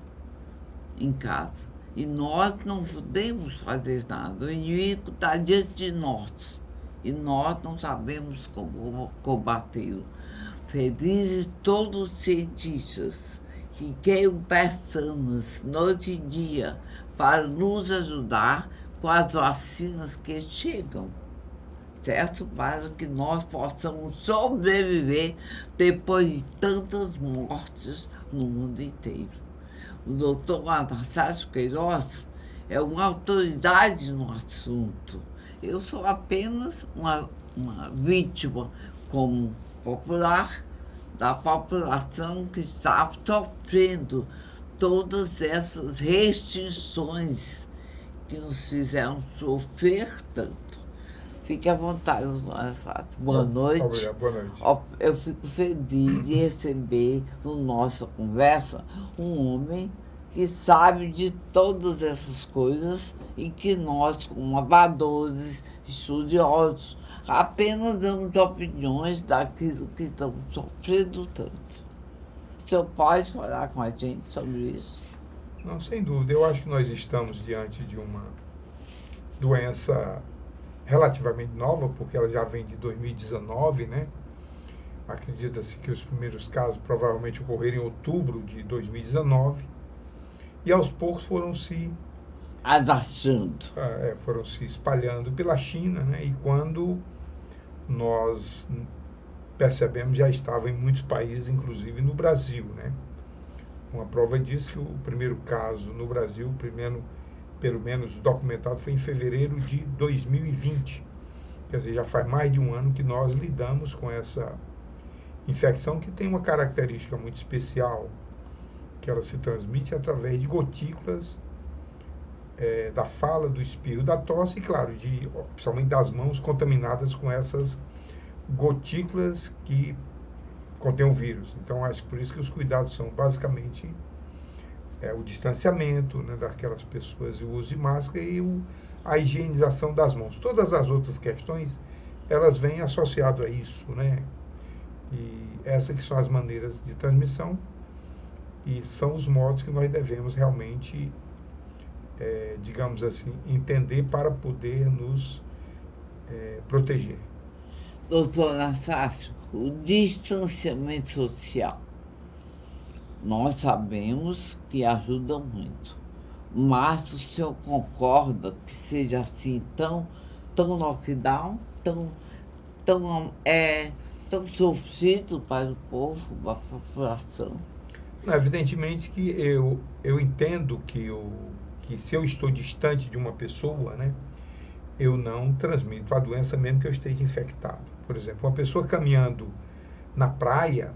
em casa. E nós não podemos fazer nada. O inimigo está diante de nós e nós não sabemos como combatê-lo. Felizes todos os cientistas que queiram pestanas noite e dia para nos ajudar com as vacinas que chegam, certo? Para que nós possamos sobreviver depois de tantas mortes no mundo inteiro. O doutor Anastácio Queiroz é uma autoridade no assunto. Eu sou apenas uma vítima, como popular, da população que está sofrendo todas essas restrições que nos fizeram sofrer tanto. Fique à vontade, Anastácio. Boa noite. Obrigado, boa noite. Eu fico feliz de receber na nossa conversa um homem que sabe de todas essas coisas e que nós, como amadores, estudiosos, apenas damos opiniões daquilo que estamos sofrendo tanto. O senhor pode falar com a gente sobre isso? Não, sem dúvida. Eu acho que nós estamos diante de uma doença relativamente nova, porque ela já vem de 2019, né? Acredita-se que os primeiros casos provavelmente ocorreram em outubro de 2019 e aos poucos foram se espalhando pela China, né? E quando nós percebemos, já estava em muitos países, inclusive no Brasil, né? Uma prova disso que o primeiro caso no Brasil, pelo menos documentado, foi em fevereiro de 2020. Quer dizer, já faz mais de um ano que nós lidamos com essa infecção, que tem uma característica muito especial, que ela se transmite através de gotículas da fala, do espirro, da tosse e, claro, principalmente das mãos contaminadas com essas gotículas que contêm o vírus. Então, acho que por isso que os cuidados são basicamente o distanciamento, né, daquelas pessoas, o uso de máscara e a higienização das mãos. Todas as outras questões, elas vêm associadas a isso, né? E essas que são as maneiras de transmissão e são os modos que nós devemos realmente, digamos assim, entender para poder nos proteger. Doutor Anastácio, o distanciamento social, nós sabemos que ajuda muito, mas o senhor concorda que seja assim tão lockdown, tão sofrido para o povo, para a população? Não, evidentemente que eu entendo que se eu estou distante de uma pessoa, né, eu não transmito a doença mesmo que eu esteja infectado. Por exemplo, uma pessoa caminhando na praia,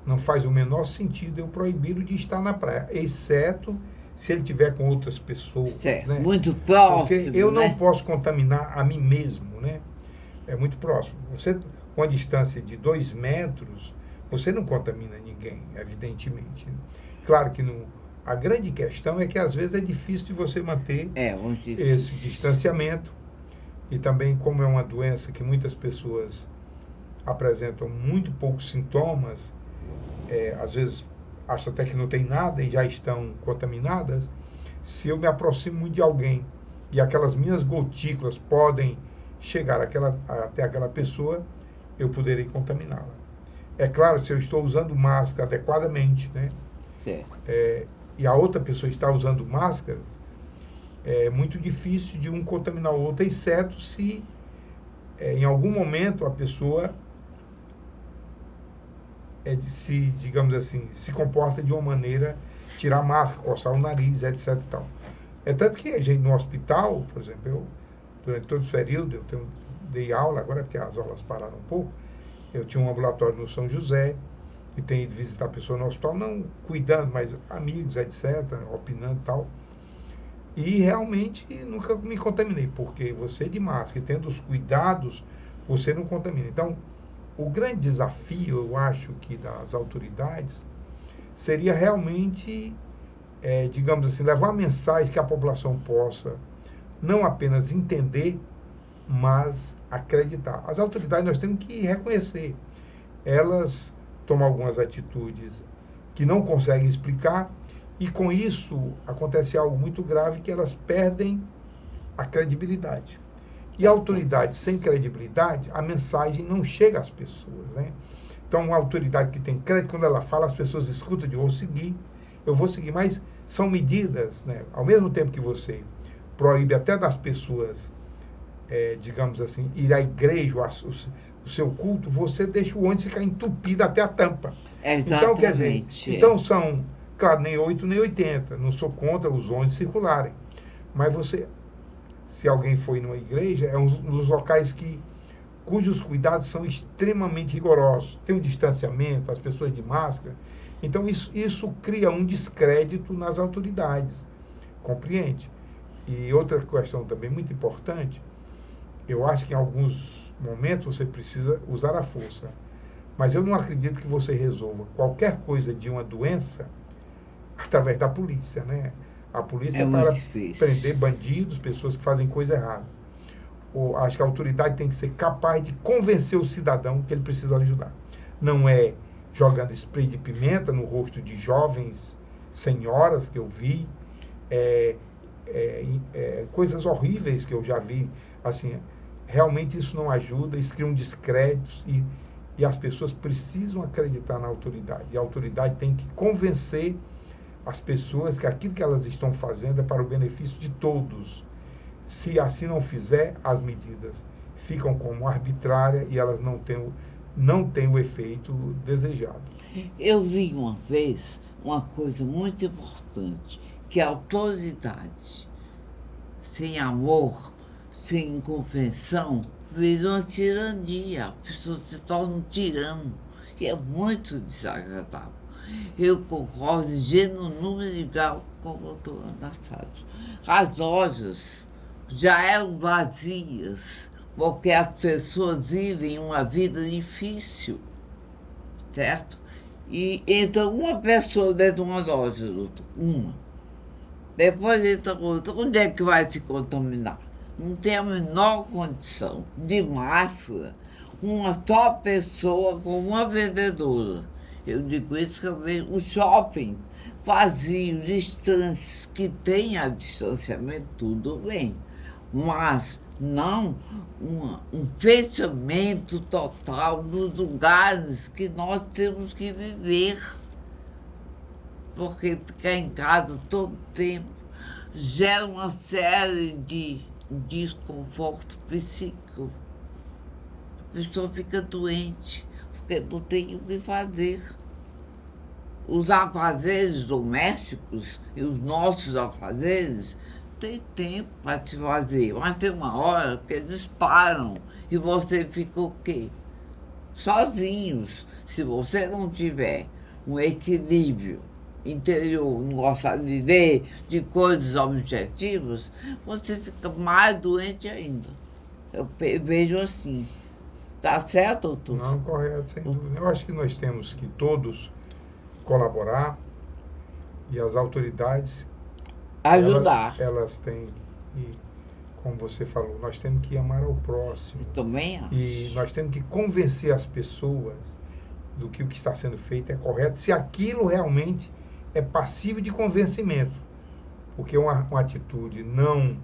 não faz o menor sentido eu proibi-lo de estar na praia, exceto se ele estiver com outras pessoas. Certo, né? muito próximo, porque eu né? não posso contaminar a mim mesmo, né? É muito próximo. Você, com a distância de 2 metros, você não contamina ninguém, evidentemente. Claro que a grande questão é que às vezes é difícil de você manter esse distanciamento. E também, como é uma doença que muitas pessoas apresentam muito poucos sintomas, às vezes acham até que não tem nada e já estão contaminadas, se eu me aproximo muito de alguém e aquelas minhas gotículas podem chegar até aquela pessoa, eu poderei contaminá-la. É claro, se eu estou usando máscara adequadamente, né? Certo. E a outra pessoa está usando máscaras, é muito difícil de um contaminar o outro, exceto se em algum momento a pessoa digamos assim, se comporta de uma maneira, tirar a máscara, coçar o nariz, etc. E tal. É tanto que a gente no hospital, por exemplo, durante todo esse período, dei aula, agora porque as aulas pararam um pouco, eu tinha um ambulatório no São José, e tenho ido visitar a pessoa no hospital, não cuidando, mas amigos, etc., opinando e tal. E realmente nunca me contaminei, porque você de máscara, tendo os cuidados, você não contamina. Então, o grande desafio, eu acho que das autoridades, seria realmente, digamos assim, levar a mensagem que a população possa não apenas entender, mas acreditar. As autoridades nós temos que reconhecer. Elas tomam algumas atitudes que não conseguem explicar, e com isso acontece algo muito grave, que elas perdem a credibilidade. E a autoridade sem credibilidade, a mensagem não chega às pessoas, né? Então, uma autoridade que tem crédito, quando ela fala, as pessoas escutam, eu vou seguir, mas são medidas, né? Ao mesmo tempo que você proíbe até das pessoas, digamos assim, ir à igreja, o seu culto, você deixa o ônibus ficar entupido até a tampa. Exatamente. Então, quer dizer, são, claro, nem 8 nem 80, não sou contra os ônibus circularem, mas se alguém for numa igreja, é um dos locais cujos cuidados são extremamente rigorosos. Tem um distanciamento, as pessoas de máscara. Então, isso cria um descrédito nas autoridades. Compreende? E outra questão também muito importante, eu acho que em alguns momentos você precisa usar a força. Mas eu não acredito que você resolva qualquer coisa de uma doença através da polícia, né? A polícia é para prender bandidos, pessoas que fazem coisa errada. Acho que a autoridade tem que ser capaz de convencer o cidadão que ele precisa ajudar. Não é jogando spray de pimenta no rosto de jovens senhoras que eu vi, coisas horríveis que eu já vi. Assim, realmente isso não ajuda, isso cria um descrédito e as pessoas precisam acreditar na autoridade. E a autoridade tem que convencer as pessoas que aquilo que elas estão fazendo é para o benefício de todos. Se assim não fizer, as medidas ficam como arbitrárias e elas não têm o efeito desejado. Eu vi uma vez uma coisa muito importante, que a autoridade, sem amor, sem compreensão, vira uma tirania. A pessoa se torna um tirano, e é muito desagradável. Eu concordo em gênero, número e grau com o doutor Anastácio. As lojas já eram vazias, porque as pessoas vivem uma vida difícil, certo? E entra uma pessoa dentro de uma loja, doutor, uma. Depois entra outra. Onde é que vai se contaminar? Não tem a menor condição de máscara, uma só pessoa com uma vendedora. Eu digo isso que eu vejo o shopping vazio, distantes, que tenha distanciamento, tudo bem. Mas não um fechamento total dos lugares que nós temos que viver. Porque ficar em casa todo tempo gera uma série de desconforto psíquico. A pessoa fica doente, porque não tem o que fazer. Os afazeres domésticos e os nossos afazeres tem tempo para se fazer, mas tem uma hora que eles param e você fica o quê? Sozinhos. Se você não tiver um equilíbrio interior, não gostar de ler, de coisas objetivas, você fica mais doente ainda. Eu vejo assim. Tá certo, doutor? Não, correto, sem dúvida. Eu acho que nós temos que todos colaborar e as autoridades ajudar. Elas têm, e como você falou, nós temos que amar ao próximo. Eu também acho. E nós temos que convencer as pessoas do que o que está sendo feito é correto, se aquilo realmente é passível de convencimento. Porque uma atitude não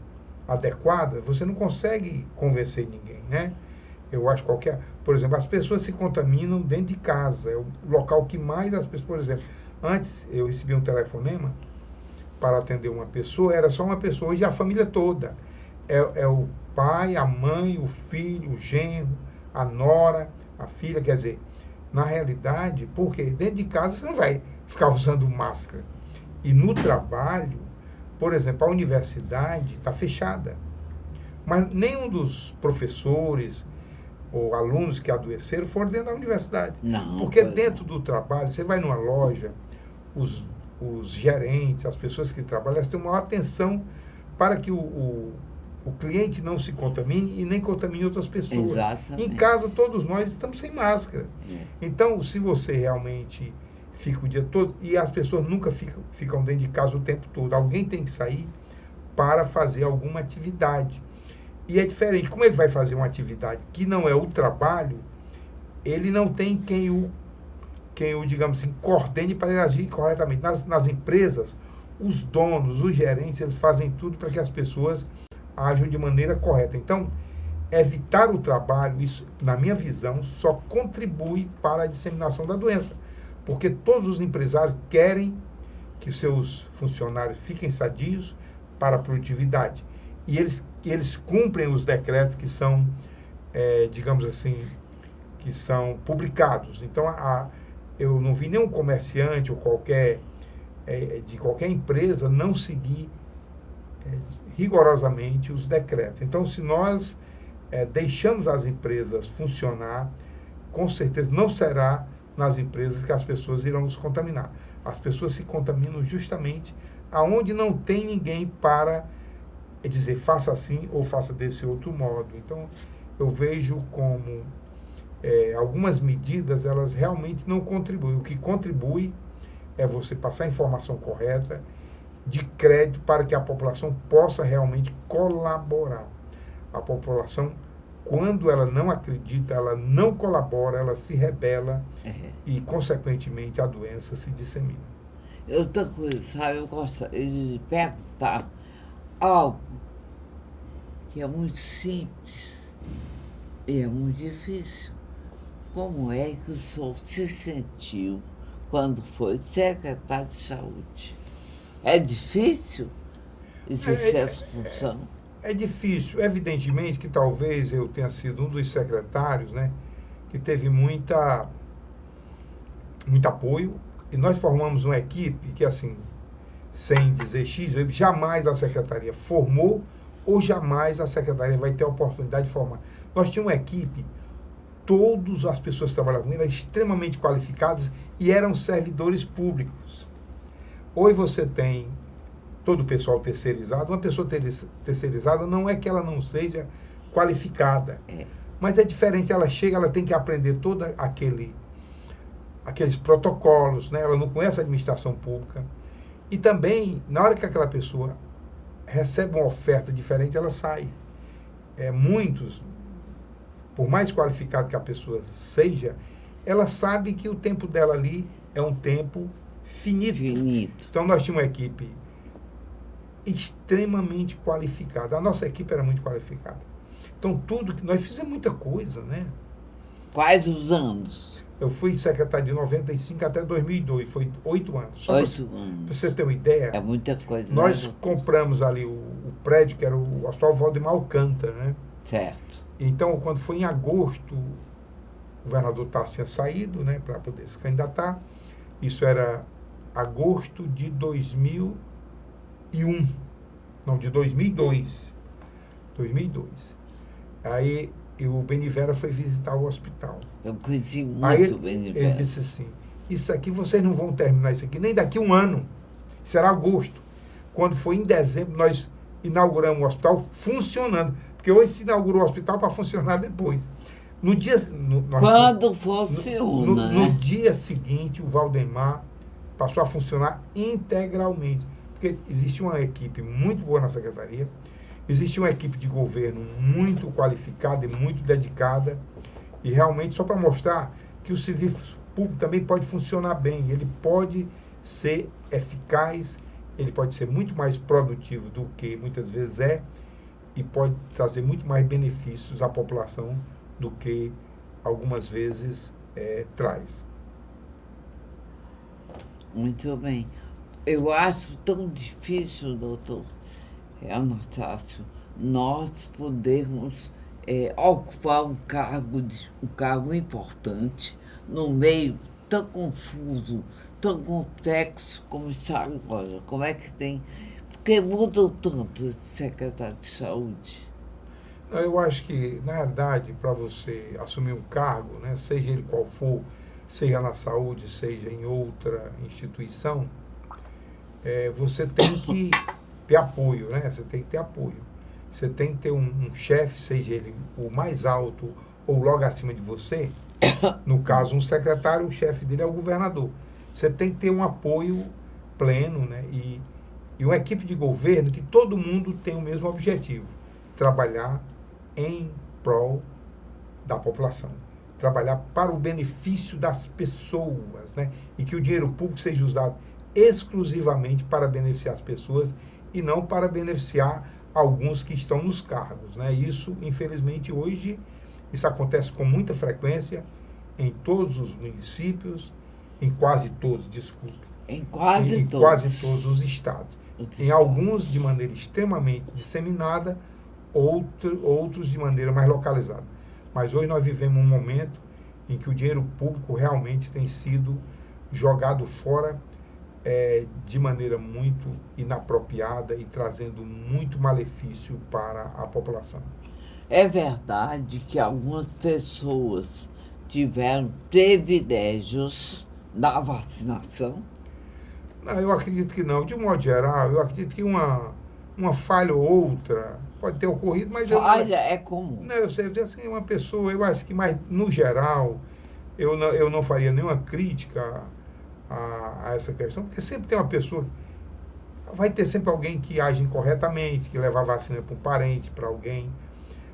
adequada, você não consegue convencer ninguém, né? Eu acho por exemplo, as pessoas se contaminam dentro de casa, é o local que mais as pessoas, por exemplo, antes eu recebi um telefonema para atender uma pessoa, era só uma pessoa, hoje é a família toda. É o pai, a mãe, o filho, o genro, a nora, a filha, quer dizer, na realidade, porque dentro de casa você não vai ficar usando máscara. E no trabalho, por exemplo, a universidade está fechada. Mas nenhum dos professores ou alunos que adoeceram foram dentro da universidade. Não, porque dentro do trabalho, você vai numa loja, os gerentes, as pessoas que trabalham, elas têm uma atenção para que o cliente não se contamine e nem contamine outras pessoas. Exatamente. Em casa, todos nós estamos sem máscara. Então, se você realmente fica o dia todo, e as pessoas nunca ficam dentro de casa o tempo todo, alguém tem que sair para fazer alguma atividade. E é diferente, como ele vai fazer uma atividade que não é o trabalho, ele não tem quem o digamos assim, coordene para ele agir corretamente. Nas empresas, os donos, os gerentes, eles fazem tudo para que as pessoas ajam de maneira correta. Então, evitar o trabalho, isso, na minha visão, só contribui para a disseminação da doença. Porque todos os empresários querem que os seus funcionários fiquem sadios para a produtividade. E eles cumprem os decretos que são, digamos assim, que são publicados. Então, eu não vi nenhum comerciante ou de qualquer empresa não seguir rigorosamente os decretos. Então, se nós deixamos as empresas funcionar, com certeza não será nas empresas que as pessoas irão se contaminar. As pessoas se contaminam justamente aonde não tem ninguém para dizer faça assim ou faça desse outro modo. Então, eu vejo como algumas medidas, elas realmente não contribuem. O que contribui é você passar a informação correta, de crédito, para que a população possa realmente colaborar. A população, quando ela não acredita, ela não colabora, ela se rebela e, consequentemente, a doença se dissemina. Outra coisa, sabe, eu gostaria de perguntar algo que é muito simples e é muito difícil. Como é que o senhor se sentiu quando foi secretário de saúde? É difícil exercer essa função? É difícil. Evidentemente que talvez eu tenha sido um dos secretários, né, que teve muito apoio. E nós formamos uma equipe que, assim, sem dizer X, jamais a secretaria formou ou jamais a secretaria vai ter a oportunidade de formar. Nós tínhamos uma equipe, todas as pessoas que trabalhavam eram extremamente qualificadas e eram servidores públicos. Hoje você tem todo o pessoal terceirizado. Uma pessoa terceirizada não é que ela não seja qualificada, mas é diferente. Ela chega, ela tem que aprender todo aqueles protocolos, né? Ela não conhece a administração pública. E também, na hora que aquela pessoa recebe uma oferta diferente, ela sai. Muitos, por mais qualificado que a pessoa seja, ela sabe que o tempo dela ali é um tempo finito. Então, nós tínhamos uma equipe extremamente qualificada. A nossa equipe era muito qualificada. Então, tudo que nós fizemos muita coisa, né? Quais os anos? Eu fui secretário de 95 até 2002, foi 8 anos. 8 anos. Para você ter uma ideia, É muita coisa. nós né? compramos ali o prédio, que era o Hospital Valdemar Alcântara, né? Certo. Então, quando foi em agosto, o governador Tasso tinha saído, né, para poder se candidatar. Isso era agosto de 2001. Não, de 2002. 2002. Aí o Benivera foi visitar o hospital. Eu conheci Aí muito o Benivera. ele disse assim, isso aqui, vocês não vão terminar isso aqui nem daqui a um ano. Será agosto. Quando foi em dezembro, nós inauguramos o hospital funcionando. Porque hoje se inaugurou o hospital para funcionar depois. No dia... Quando funciona, no dia seguinte, o Valdemar passou a funcionar integralmente. Porque existe uma equipe muito boa na secretaria, existe uma equipe de governo muito qualificada e muito dedicada, e realmente só para mostrar que o serviço público também pode funcionar bem, ele pode ser eficaz, ele pode ser muito mais produtivo do que muitas vezes e pode trazer muito mais benefícios à população do que algumas vezes traz. Muito bem. Eu acho tão difícil, doutor Anastácio, nós podermos ocupar um cargo importante no meio tão confuso, tão complexo como está agora. Como é que tem... Porque mudam tanto esse secretário de saúde. Eu acho que, na verdade, para você assumir um cargo, né, seja ele qual for, seja na saúde, seja em outra instituição, você tem que ter apoio, né? Você tem que ter apoio. Você tem que ter um chefe, seja ele o mais alto ou logo acima de você. No caso, um secretário, o chefe dele é o governador. Você tem que ter um apoio pleno, né? E uma equipe de governo que todo mundo tem o mesmo objetivo: trabalhar em prol da população, trabalhar para o benefício das pessoas, né? E que o dinheiro público seja usado exclusivamente para beneficiar as pessoas e não para beneficiar alguns que estão nos cargos, né? Isso, infelizmente, hoje, isso acontece com muita frequência em todos os municípios, em quase todos, desculpe. Em quase todos. Quase todos os estados. Em alguns de maneira extremamente disseminada, outros de maneira mais localizada. Mas hoje nós vivemos um momento em que o dinheiro público realmente tem sido jogado fora de maneira muito inapropriada e trazendo muito malefício para a população. É verdade que algumas pessoas tiveram privilégios na vacinação? Não, eu acredito que não. De um modo geral, eu acredito que uma falha ou outra pode ter ocorrido, mas... Falha é comum. Não, eu sei dizer assim, uma pessoa, eu acho que, mas no geral, eu não faria nenhuma crítica a essa questão, porque sempre tem uma pessoa, vai ter sempre alguém que age incorretamente, que leva a vacina para um parente, para alguém,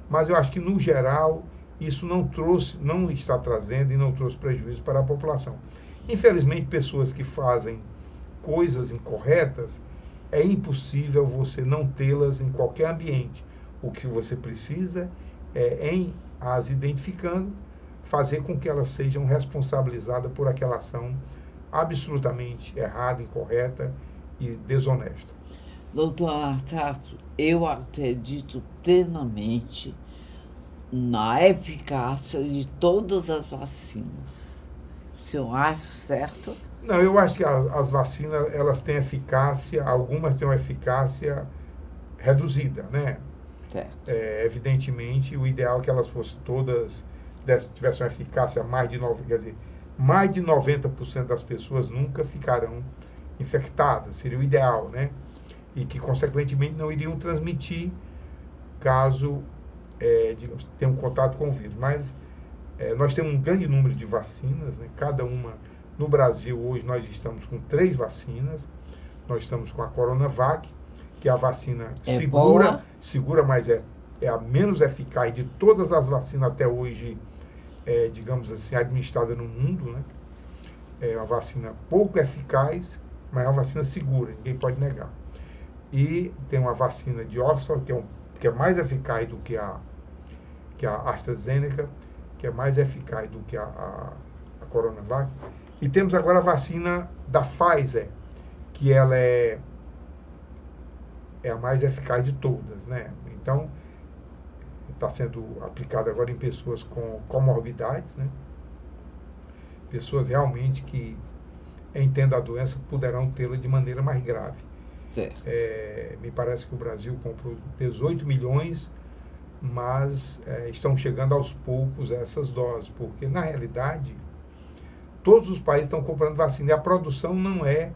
mas eu acho que no geral isso não está trazendo e não trouxe prejuízo para a população. Infelizmente, pessoas que fazem coisas incorretas, é impossível você não tê-las em qualquer ambiente. O que você precisa é, em as identificando, fazer com que elas sejam responsabilizadas por aquela ação absolutamente errada, incorreta e desonesta. Doutor Anastácio, eu acredito plenamente na eficácia de todas as vacinas. O senhor acha certo? Não, eu acho que as vacinas, elas têm eficácia, algumas têm uma eficácia reduzida, né? Certo. Evidentemente, o ideal é que elas fossem todas, tivessem uma eficácia mais de 90% das pessoas nunca ficarão infectadas, seria o ideal, né? E que, consequentemente, não iriam transmitir caso, digamos, tenham contato com o vírus. Mas nós temos um grande número de vacinas, né? Cada uma, no Brasil, hoje, nós estamos com 3 vacinas. Nós estamos com a Coronavac, que é a vacina segura, mas é a menos eficaz de todas as vacinas até hoje, digamos assim, administrada no mundo, né? É uma vacina pouco eficaz, mas é uma vacina segura, ninguém pode negar. E tem uma vacina de Oxford, que é mais eficaz do que a AstraZeneca, que é mais eficaz do que a Coronavac. E temos agora a vacina da Pfizer, que ela é a mais eficaz de todas, né? Então, está sendo aplicada agora em pessoas com comorbidades, né? Pessoas realmente que, em tendo a doença, poderão tê-la de maneira mais grave. Certo. Me parece que o Brasil comprou 18 milhões, mas estão chegando aos poucos essas doses, porque, na realidade, todos os países estão comprando vacina e a produção não é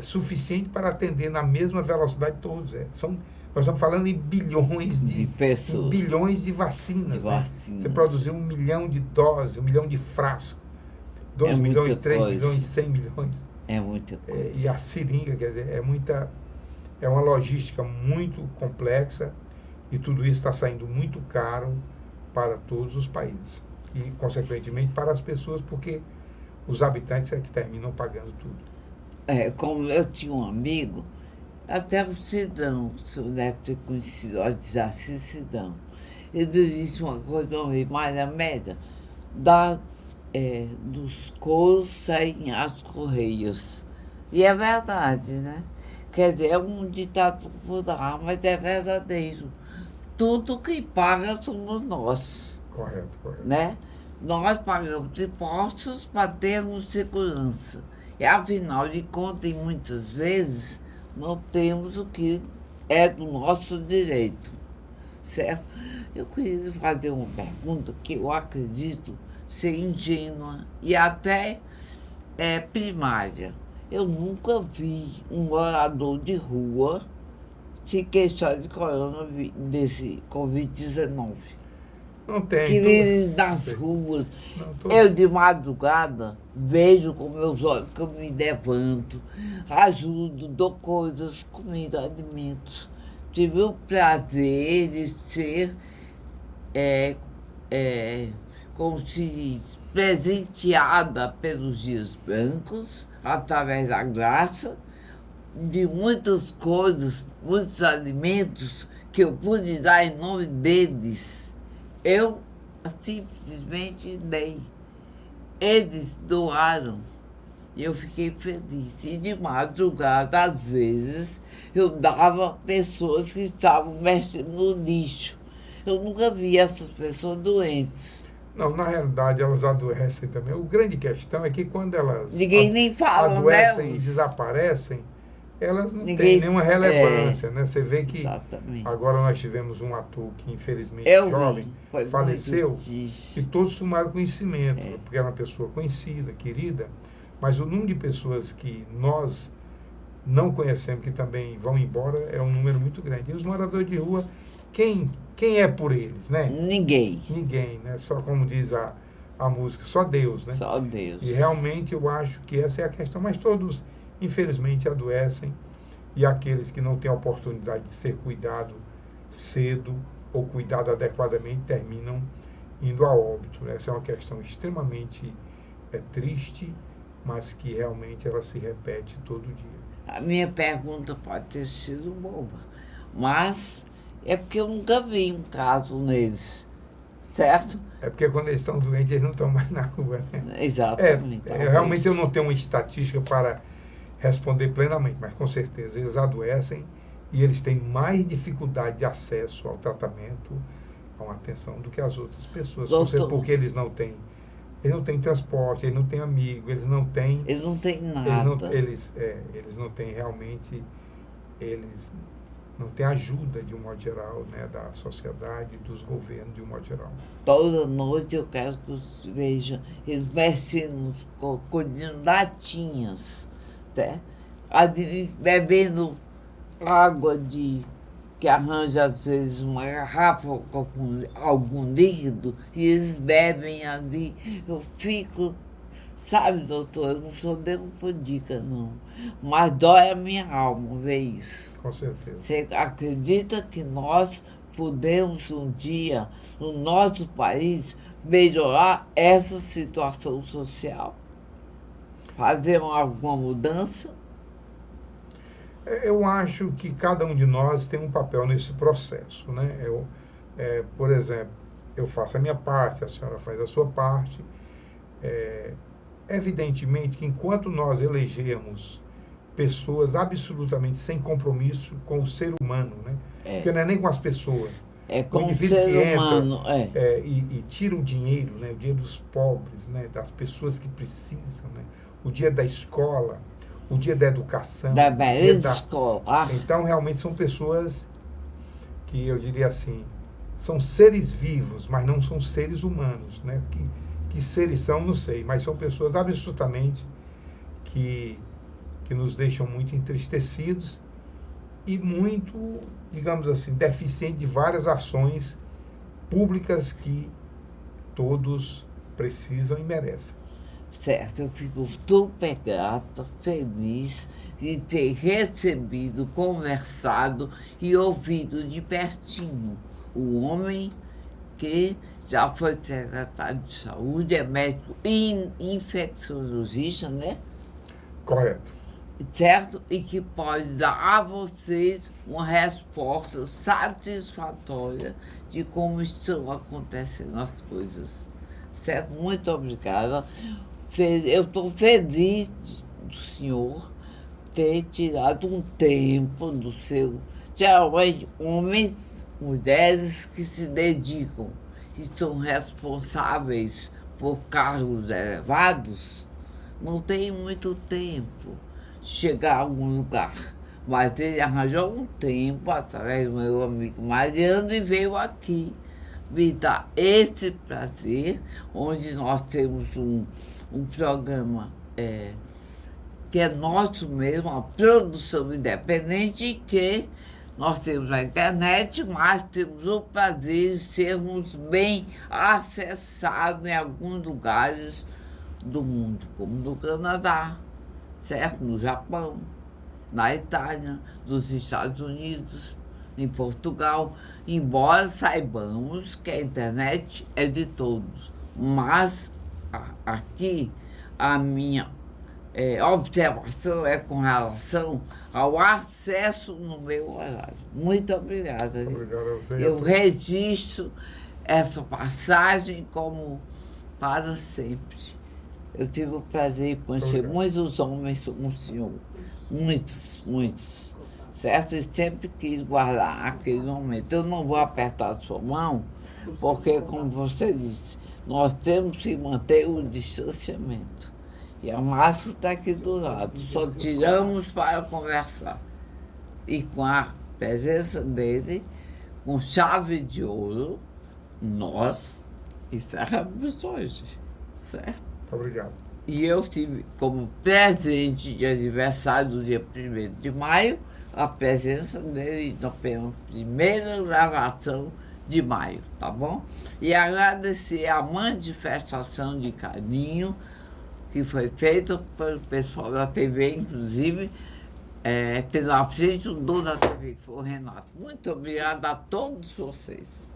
suficiente para atender na mesma velocidade de todos. Nós estamos falando em bilhões de pessoas, em bilhões de vacinas. Você produziu 1 milhão de doses, 1 milhão de frascos, 2 milhões, 3 milhões, 100 milhões. É muita coisa. E a seringa, quer dizer, é uma logística muito complexa e tudo isso está saindo muito caro para todos os países. E, consequentemente, para as pessoas, porque os habitantes é que terminam pagando tudo. Como eu tinha um amigo, até o Sidão, o senhor deve ter conhecido, o Jaci Sidão. Ele disse uma coisa, mas a média dos couros saem as correias. E é verdade, né? Quer dizer, é um ditado popular, mas é verdadeiro. Tudo que paga somos nós. Correto. Né? Nós pagamos impostos para termos segurança. E, afinal de contas, muitas vezes, não temos o que é do nosso direito. Certo? Eu queria fazer uma pergunta que eu acredito ser ingênua e até primária. Eu nunca vi um morador de rua se queixar desse Covid-19. Não tem. Que vivem nas ruas. Eu, de madrugada, vejo com meus olhos que eu me levanto, ajudo, dou coisas, comida, alimentos. Tive o prazer de ser, como se diz, presenteada pelos dias brancos, através da graça, de muitas coisas, muitos alimentos que eu pude dar em nome deles. Eu simplesmente dei. Eles doaram. E eu fiquei feliz. E de madrugada, às vezes, eu dava a pessoas que estavam mexendo no lixo. Eu nunca vi essas pessoas doentes. Não, na realidade, elas adoecem também. A grande questão é que quando elas Ninguém nem fala adoecem delas. E desaparecem, elas não Ninguém têm nenhuma relevância, né? Você vê que exatamente. Agora nós tivemos um ator que, infelizmente, jovem, faleceu, e todos tomaram conhecimento, porque era uma pessoa conhecida, querida, mas o número de pessoas que nós não conhecemos, que também vão embora, é um número muito grande. E os moradores de rua, quem é por eles, né? Ninguém, né? Só como diz a música, só Deus, né? Só Deus. E realmente eu acho que essa é a questão, mas todos, infelizmente, adoecem, e aqueles que não têm a oportunidade de ser cuidado cedo ou cuidado adequadamente terminam indo a óbito. Essa é uma questão extremamente triste mas que realmente ela se repete todo dia. A minha pergunta pode ter sido boba, mas é porque eu nunca vi um caso neles, certo? É porque quando eles estão doentes, eles não estão mais na rua, né? Exatamente. Realmente eu não tenho uma estatística para responder plenamente, mas com certeza eles adoecem e eles têm mais dificuldade de acesso ao tratamento, a uma atenção do que as outras pessoas. Doutor. Porque eles não têm transporte, eles não têm amigo, eles não têm... Ele não tem nada. Eles não têm realmente... Eles não têm ajuda, de um modo geral, né, da sociedade, dos governos, de um modo geral. Toda noite eu quero que os vejam eles mexendo com latinhas, né? Bebendo água que arranja, às vezes, uma garrafa com algum líquido, e eles bebem ali. Eu fico... Sabe, doutor, eu não sou derrubadica, não. Mas dói a minha alma ver isso. Com certeza. Você acredita que nós podemos um dia, no nosso país, melhorar essa situação social? Fazer alguma mudança? Eu acho que cada um de nós tem um papel nesse processo, né? Por exemplo, eu faço a minha parte, a senhora faz a sua parte. Evidentemente que enquanto nós elegermos pessoas absolutamente sem compromisso com o ser humano, né? Porque não é nem com as pessoas. É Com o com o indivíduo que ser entra, humano. e tira o dinheiro, né? O dinheiro dos pobres, né? Das pessoas que precisam, né? O dia da escola, o dia da educação. Da o dia merenda escolar. Então, realmente, são pessoas que, eu diria assim, são seres vivos, mas não são seres humanos, né? Que seres são, não sei, mas são pessoas absolutamente que nos deixam muito entristecidos e muito, digamos assim, deficientes de várias ações públicas que todos precisam e merecem. Certo, eu fico super grata, feliz de ter recebido, conversado e ouvido de pertinho o homem que já foi secretário de saúde, é médico e infecciologista, né? Correto. Certo? E que pode dar a vocês uma resposta satisfatória de como estão acontecendo as coisas. Certo? Muito obrigada. Eu estou feliz do senhor ter tirado um tempo do seu... Geralmente, homens, mulheres que se dedicam e são responsáveis por cargos elevados, não tem muito tempo de chegar a algum lugar. Mas ele arranjou um tempo, através do meu amigo Mariano, e veio aqui me dar esse prazer, onde nós temos um programa que é nosso mesmo, uma produção independente, e que nós temos a internet, mas temos o prazer de sermos bem acessados em alguns lugares do mundo, como no Canadá, certo? No Japão, na Itália, nos Estados Unidos, em Portugal, embora saibamos que a internet é de todos. Mas aqui a minha observação é com relação ao acesso no meu horário. Muito obrigada. Obrigado a você. Eu registro essa passagem como para sempre. Eu tive o prazer de conhecer muitos homens como o senhor. Muitos, muitos. Certo? E sempre quis guardar aquele momento. Eu não vou apertar a sua mão, porque, como você disse, nós temos que manter o distanciamento. E a máscara está aqui do lado. Só tiramos para conversar. E com a presença dele, com chave de ouro, nós encerramos hoje. Certo? Muito obrigado. E eu tive como presente de aniversário do dia 1º de maio a presença dele na primeira gravação de maio, tá bom? E agradecer a manifestação de carinho que foi feita pelo pessoal da TV, inclusive, tendo à frente o dono da TV, que foi o Renato. Muito obrigada a todos vocês.